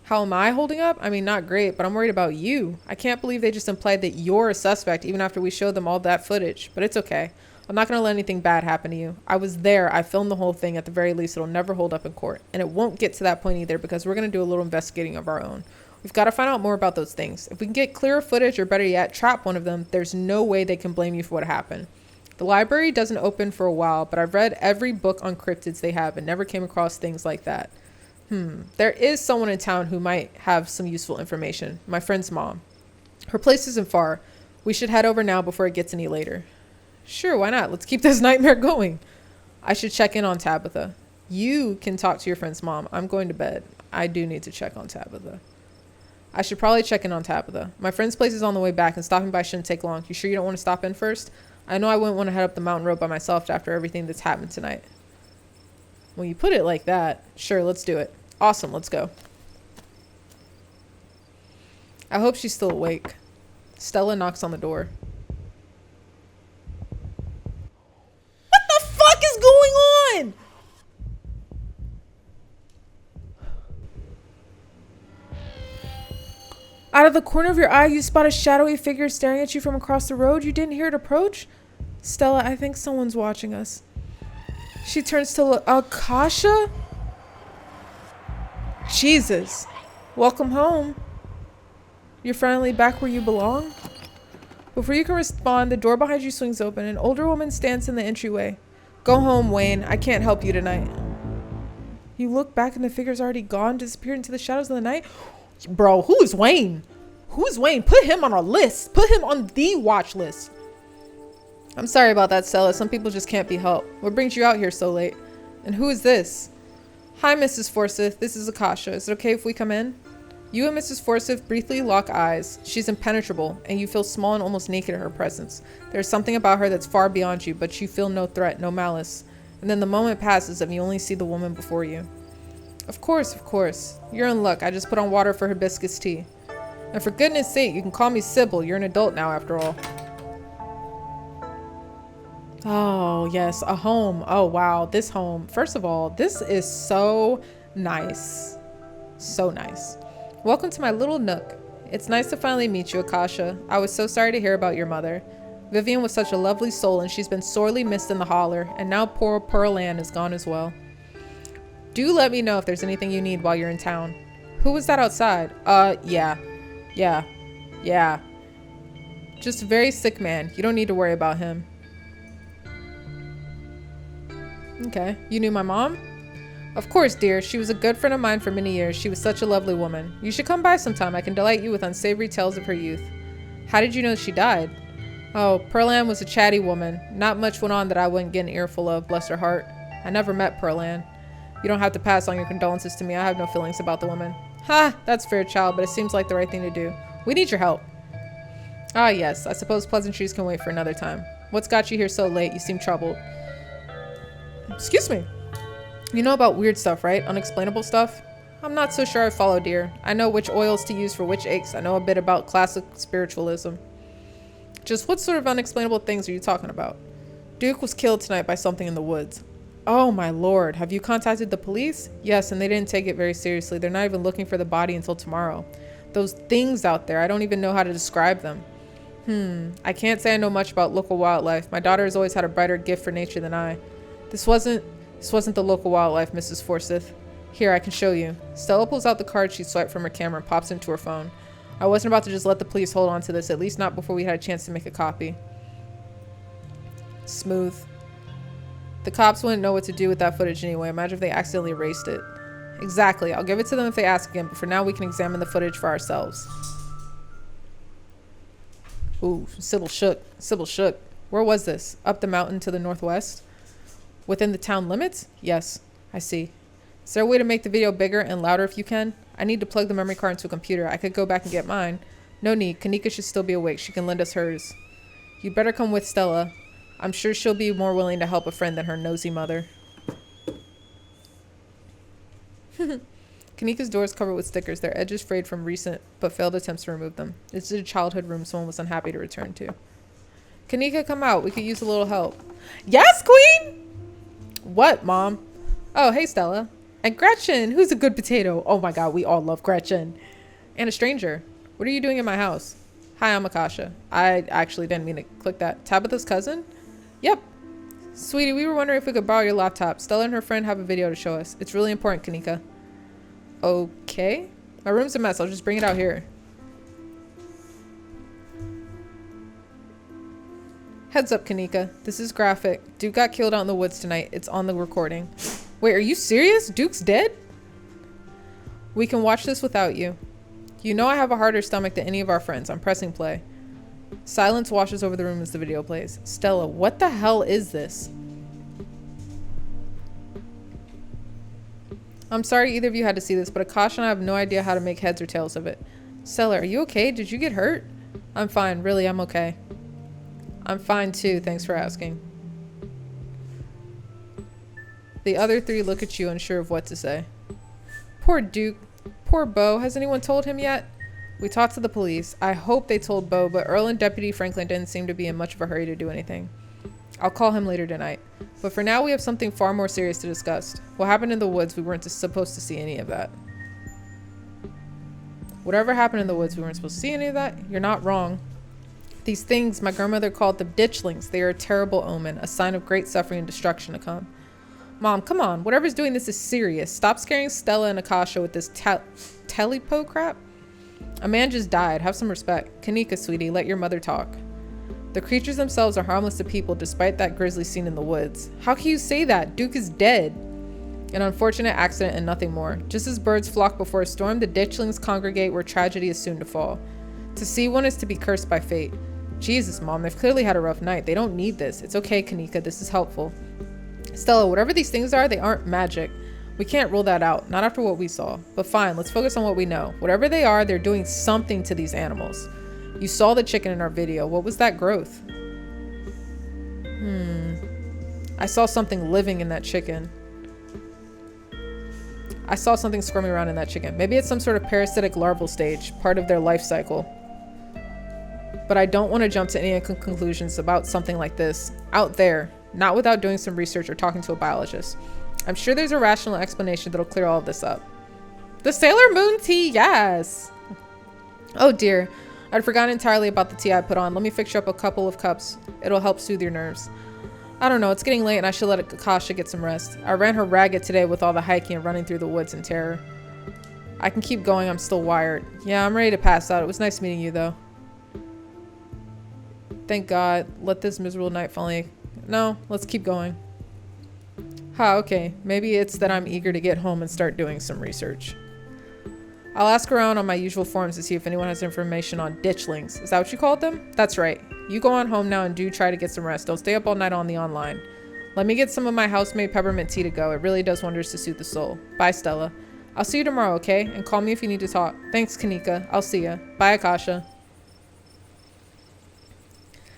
How am I holding up? I mean, not great, but I'm worried about you. I can't believe they just implied that you're a suspect even after we showed them all that footage, but it's okay. I'm not going to let anything bad happen to you. I was there. I filmed the whole thing. At the very least, it'll never hold up in court. And it won't get to that point either because we're going to do a little investigating of our own. We've got to find out more about those things. If we can get clearer footage or better yet, trap one of them, there's no way they can blame you for what happened. The library doesn't open for a while, but I've read every book on cryptids they have and never came across things like that. There is someone in town who might have some useful information. My friend's mom. Her place isn't far. We should head over now before it gets any later. Sure, why not? Let's keep this nightmare going. I should check in on Tabitha. You can talk to your friend's mom. I'm going to bed. I do need to check on Tabitha. I should probably check in on Tabitha. My friend's place is on the way back and stopping by shouldn't take long. You sure you don't want to stop in first? I know I wouldn't want to head up the mountain road by myself after everything that's happened tonight. When you put it like that, sure, let's do it. Awesome, let's go. I hope she's still awake. Stella knocks on the door. What the fuck is going on? Out of the corner of your eye, you spot a shadowy figure staring at you from across the road. You didn't hear it approach? Stella, I think someone's watching us. She turns to look. Akasha? Jesus. Welcome home. You're finally back where you belong? Before you can respond, the door behind you swings open. An older woman stands in the entryway. Go home, Wayne. I can't help you tonight. You look back and the figure's already gone, disappeared into the shadows of the night. Bro, who is Wayne? Who is Wayne? Put him on our list. Put him on the watch list. I'm sorry about that, Stella. Some people just can't be helped. What brings you out here so late? And who is this? Hi, Mrs. Forsyth. This is Akasha. Is it okay if we come in? You and Mrs. Forsyth briefly lock eyes. She's impenetrable, and you feel small and almost naked in her presence. There's something about her that's far beyond you, but you feel no threat, no malice. And then the moment passes and you only see the woman before you. Of course, of course. You're in luck. I just put on water for hibiscus tea. And for goodness sake, you can call me Sybil. You're an adult now, after all. Oh, yes. A home. Oh, wow. This home. First of all, this is so nice. So nice. Welcome to my little nook. It's nice to finally meet you, Akasha. I was so sorry to hear about your mother. Vivian was such a lovely soul, and she's been sorely missed in the holler, and now poor Pearl Ann is gone as well. Do let me know if there's anything you need while you're in town. Who was that outside? Yeah. Just a very sick man. You don't need to worry about him. Okay. You knew my mom? Of course, dear. She was a good friend of mine for many years. She was such a lovely woman. You should come by sometime. I can delight you with unsavory tales of her youth. How did you know she died? Oh, Pearl Ann was a chatty woman. Not much went on that I wouldn't get an earful of, bless her heart. I never met Pearl Ann. You don't have to pass on your condolences to me. I have no feelings about the woman. Ha! That's fair, child, but it seems like the right thing to do. We need your help. Ah, yes. I suppose pleasantries can wait for another time. What's got you here so late? You seem troubled. Excuse me. You know about weird stuff, right? Unexplainable stuff? I'm not so sure I follow, dear. I know which oils to use for which aches. I know a bit about classic spiritualism. Just what sort of unexplainable things are you talking about? Duke was killed tonight by something in the woods. Oh my lord, have you contacted the police? Yes, and they didn't take it very seriously. They're not even looking for the body until tomorrow. Those things out there, I don't even know how to describe them. I can't say I know much about local wildlife. My daughter has always had a brighter gift for nature than I. This wasn't the local wildlife, Mrs. Forsyth. Here, I can show you. Stella pulls out the card she swiped from her camera and pops into her phone. I wasn't about to just let the police hold on to this, at least not before we had a chance to make a copy. Smooth. The cops wouldn't know what to do with that footage anyway. Imagine if they accidentally erased it. Exactly. I'll give it to them if they ask again, but for now we can examine the footage for ourselves. Ooh, Sybil shook. Sybil shook. Where was this? Up the mountain to the northwest? Within the town limits? Yes, I see. Is there a way to make the video bigger and louder if you can? I need to plug the memory card into a computer. I could go back and get mine. No need. Kanika should still be awake. She can lend us hers. You'd better come with Stella. I'm sure she'll be more willing to help a friend than her nosy mother. Kanika's door is covered with stickers, their edges frayed from recent but failed attempts to remove them. This is a childhood room someone was unhappy to return to. Kanika, come out. We could use a little help. Yes, queen! What, Mom? Oh, hey, Stella. And Gretchen, who's a good potato. Oh my God, we all love Gretchen. And a stranger. What are you doing in my house? Hi, I'm Akasha. I actually didn't mean to click that. Tabitha's cousin? Yep. Sweetie, we were wondering if we could borrow your laptop. Stella and her friend have a video to show us. It's really important, Kanika. Okay. My room's a mess. I'll just bring it out here. Heads up, Kanika. This is graphic. Duke got killed out in the woods tonight. It's on the recording. Wait, are you serious? Duke's dead? We can watch this without you. You know I have a harder stomach than any of our friends. I'm pressing play. Silence washes over the room as the video plays. Stella, what the hell is this? I'm sorry either of you had to see this, but Akasha and I have no idea how to make heads or tails of it. Stella, are you okay? Did you get hurt? I'm fine. Really, I'm okay. I'm fine too. Thanks for asking. The other three look at you unsure of what to say. Poor Duke. Poor Bo. Has anyone told him yet? We talked to the police. I hope they told Bo, but Earl and Deputy Franklin didn't seem to be in much of a hurry to do anything. I'll call him later tonight. But for now, we have something far more serious to discuss. What happened in the woods, we weren't supposed to see any of that. Whatever happened in the woods, we weren't supposed to see any of that? You're not wrong. These things, my grandmother called them ditchlings. They are a terrible omen, a sign of great suffering and destruction to come. Mom, come on. Whatever's doing this is serious. Stop scaring Stella and Akasha with this telepo crap. A man just died. Have some respect. Kanika, sweetie, let your mother talk. The creatures themselves are harmless to people despite that grisly scene in the woods. How can you say that? Duke is dead. An unfortunate accident and nothing more. Just as birds flock before a storm, the ditchlings congregate where tragedy is soon to fall. To see one is to be cursed by fate. Jesus, Mom, they've clearly had a rough night. They don't need this. It's okay, Kanika. This is helpful. Stella, whatever these things are, they aren't magic. We can't rule that out. Not after what we saw. But fine, let's focus on what we know. Whatever they are, they're doing something to these animals. You saw the chicken in our video. What was that growth? I saw something living in that chicken. I saw something squirming around in that chicken. Maybe it's some sort of parasitic larval stage, part of their life cycle. But I don't want to jump to any conclusions about something like this out there, not without doing some research or talking to a biologist. I'm sure there's a rational explanation that'll clear all of this up. The Sailor Moon tea, yes! Oh dear, I'd forgotten entirely about the tea I put on. Let me fix you up a couple of cups. It'll help soothe your nerves. I don't know, it's getting late and I should let Akasha get some rest. I ran her ragged today with all the hiking and running through the woods in terror. I can keep going, I'm still wired. Yeah, I'm ready to pass out. It was nice meeting you though. Thank God. Let this miserable night finally... No, let's keep going. Okay. Maybe it's that I'm eager to get home and start doing some research. I'll ask around on my usual forums to see if anyone has information on ditchlings. Is that what you called them? That's right. You go on home now and do try to get some rest. Don't stay up all night on the online. Let me get some of my house-made peppermint tea to go. It really does wonders to soothe the soul. Bye, Stella. I'll see you tomorrow, okay? And call me if you need to talk. Thanks, Kanika. I'll see ya. Bye, Akasha.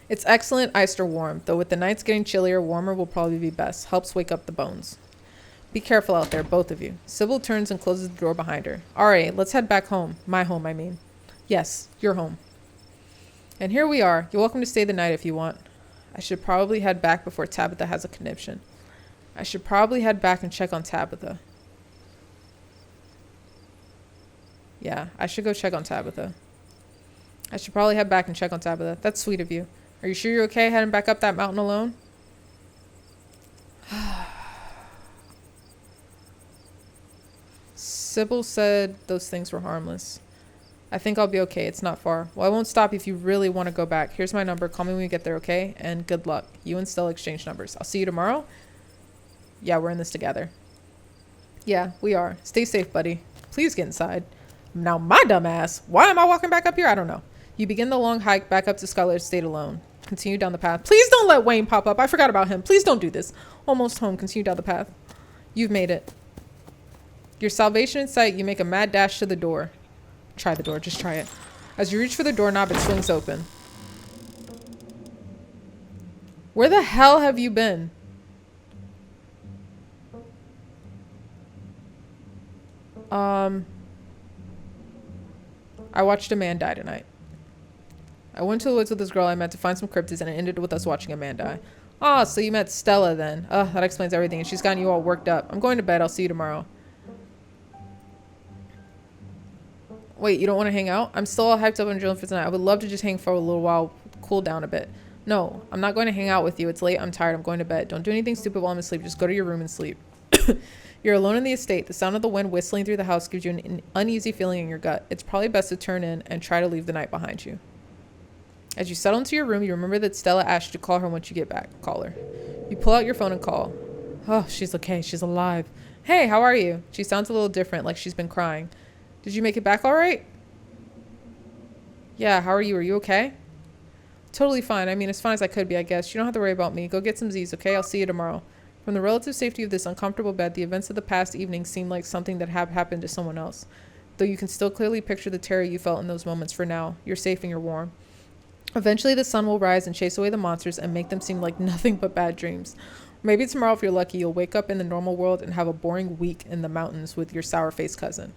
It's excellent iced or warm, though with the nights getting chillier, warmer will probably be best. Helps wake up the bones. Be careful out there, both of you. Sybil turns and closes the door behind her. Alright, let's head back home. My home, I mean. Yes, your home. And here we are. You're welcome to stay the night if you want. I should probably head back before Tabitha has a conniption. I should probably head back and check on Tabitha. Yeah, I should go check on Tabitha. I should probably head back and check on Tabitha. That's sweet of you. Are you sure you're okay heading back up that mountain alone? Sybil said those things were harmless. I think I'll be okay. It's not far. Well, I won't stop if you really want to go back. Here's my number. Call me when you get there, okay? And good luck. You and Stella exchange numbers. I'll see you tomorrow. Yeah, we're in this together. Yeah, we are. Stay safe, buddy. Please get inside. Now, my dumb ass. Why am I walking back up here? I don't know. You begin the long hike back up to Scarlet Estate alone. Continue down the path. Please don't let Wayne pop up. I forgot about him. Please don't do this. Almost home. Continue down the path. You've made it. Your salvation in sight, you make a mad dash to the door. Try the door. Just try it. As you reach for the doorknob, it swings open. Where the hell have you been? I watched a man die tonight. I went to the woods with this girl I met to find some cryptids and it ended with us watching a man die. Oh, so you met Stella then. That explains everything. And she's gotten you all worked up. I'm going to bed. I'll see you tomorrow. Wait, you don't want to hang out? I'm still all hyped up on drilling for tonight. I would love to just hang for a little while, cool down a bit. No, I'm not going to hang out with you. It's late. I'm tired. I'm going to bed. Don't do anything stupid while I'm asleep. Just go to your room and sleep. You're alone in the estate. The sound of the wind whistling through the house gives you an uneasy feeling in your gut. It's probably best to turn in and try to leave the night behind you. As you settle into your room, you remember that Stella asked you to call her once you get back. Call her. You pull out your phone and call. Oh, she's okay. She's alive. Hey, how are you? She sounds a little different, like she's been crying. Did you make it back all right? Yeah, how are you? Are you okay? Totally fine. I mean, as fine as I could be, I guess. You don't have to worry about me. Go get some Z's, okay? I'll see you tomorrow. From the relative safety of this uncomfortable bed, the events of the past evening seem like something that happened to someone else. Though you can still clearly picture the terror you felt in those moments for now. You're safe and you're warm. Eventually the sun will rise and chase away the monsters and make them seem like nothing but bad dreams. Maybe tomorrow, if you're lucky, you'll wake up in the normal world and have a boring week in the mountains with your sour-faced cousin.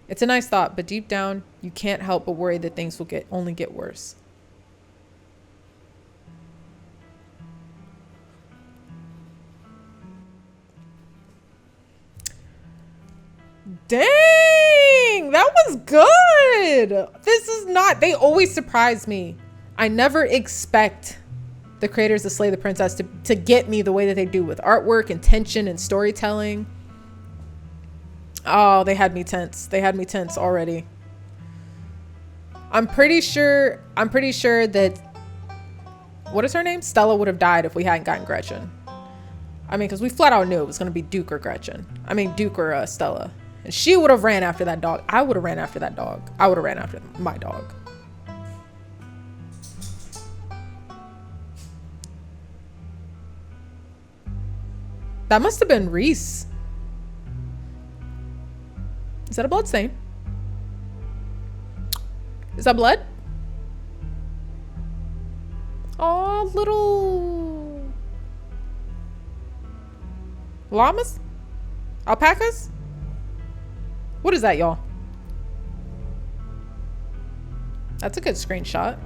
It's a nice thought, but deep down, you can't help but worry that things will only get worse. Dang, that was good. This is not, they always surprise me. I never expect the creators of Slay the Princess to get me the way that they do with artwork and tension and storytelling. Oh, they had me tense. They had me tense already. I'm pretty sure that, what is her name? Stella would have died if we hadn't gotten Gretchen. I mean, because we flat out knew it was going to be Duke or Gretchen. I mean, Duke or Stella. And she would have ran after that dog. I would have ran after that dog. I would have ran after my dog. That must have been Reese. Is that a blood stain? Is that blood? Oh, little llamas? Alpacas? What is that, y'all? That's a good screenshot.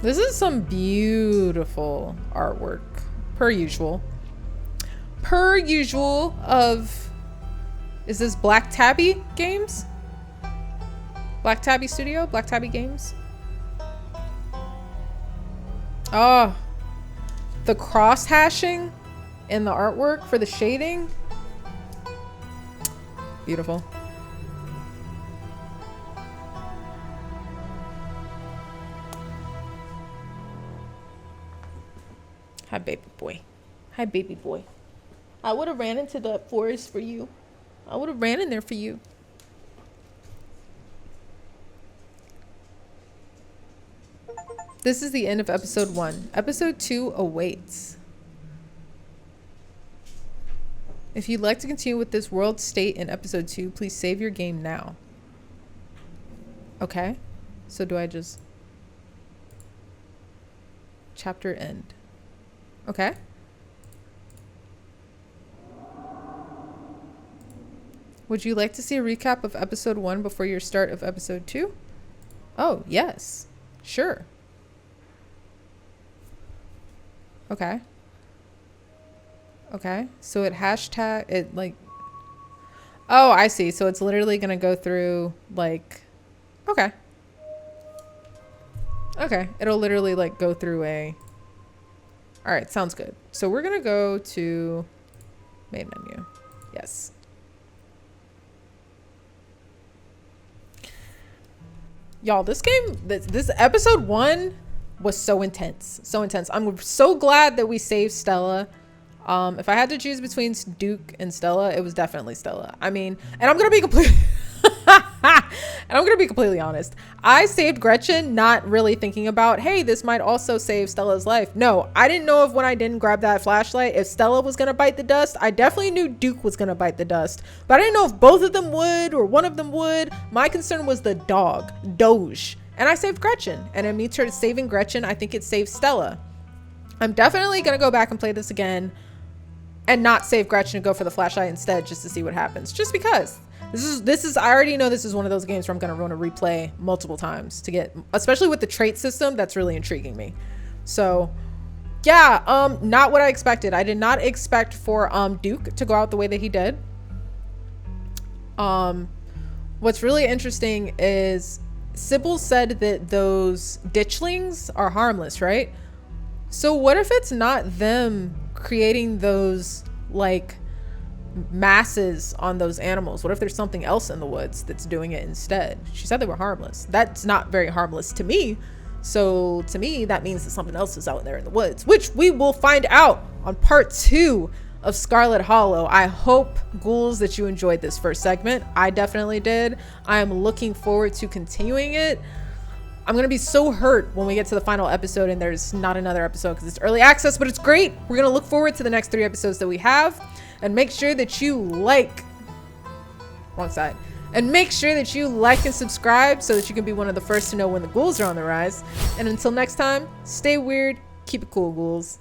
This is some beautiful artwork, per usual. Per usual of, is this Blacktabbygames? Blacktabby Studio? Blacktabbygames? Oh, the cross hashing in the artwork for the shading. Beautiful. Hi, baby boy. Hi, baby boy. I would have ran into the forest for you. I would have ran in there for you. This is the end of episode 1. Episode 2 awaits. If you'd like to continue with this world state in episode 2, please save your game now. Okay. So do I just... Chapter end. Okay. Would you like to see a recap of episode 1 before your start of episode 2? Oh, yes. Sure. Okay. Okay. So it hashtag it like, oh, I see. So it's literally going to go through like, okay. Okay. It'll literally like go through a, all right. Sounds good. So we're going to go to main menu. Yes. Y'all, this game, this episode 1 was so intense. So intense. I'm so glad that we saved Stella. If I had to choose between Duke and Stella, it was definitely Stella. I mean, and I'm going to be completely honest. I saved Gretchen not really thinking about, hey, this might also save Stella's life. No, I didn't know if when I didn't grab that flashlight, if Stella was going to bite the dust. I definitely knew Duke was going to bite the dust, but I didn't know if both of them would or one of them would. My concern was the dog, Doge. And I saved Gretchen. And in me saving Gretchen, I think it saved Stella. I'm definitely going to go back and play this again and not save Gretchen and go for the flashlight instead just to see what happens. Just because. This is I already know this is one of those games where I'm gonna run a replay multiple times to get, especially with the trait system. That's really intriguing me. So yeah, not what I expected. I did not expect for Duke to go out the way that he did. What's really interesting is Sybil said that those ditchlings are harmless, right? So what if it's not them creating those like masses on those animals? What if there's something else in the woods that's doing it instead? She said they were harmless. That's not very harmless to me. So to me, that means that something else is out there in the woods, which we will find out on part 2 of Scarlet Hollow. I hope, Ghouls, that you enjoyed this first segment. I definitely did. I am looking forward to continuing it. I'm gonna be so hurt when we get to the final episode and there's not another episode because it's early access, but it's great. We're gonna look forward to the next 3 episodes that we have, and make sure that you like, wrong side, and make sure that you like and subscribe so that you can be one of the first to know when the Ghouls are on the rise. And until next time, stay weird, keep it cool, Ghouls.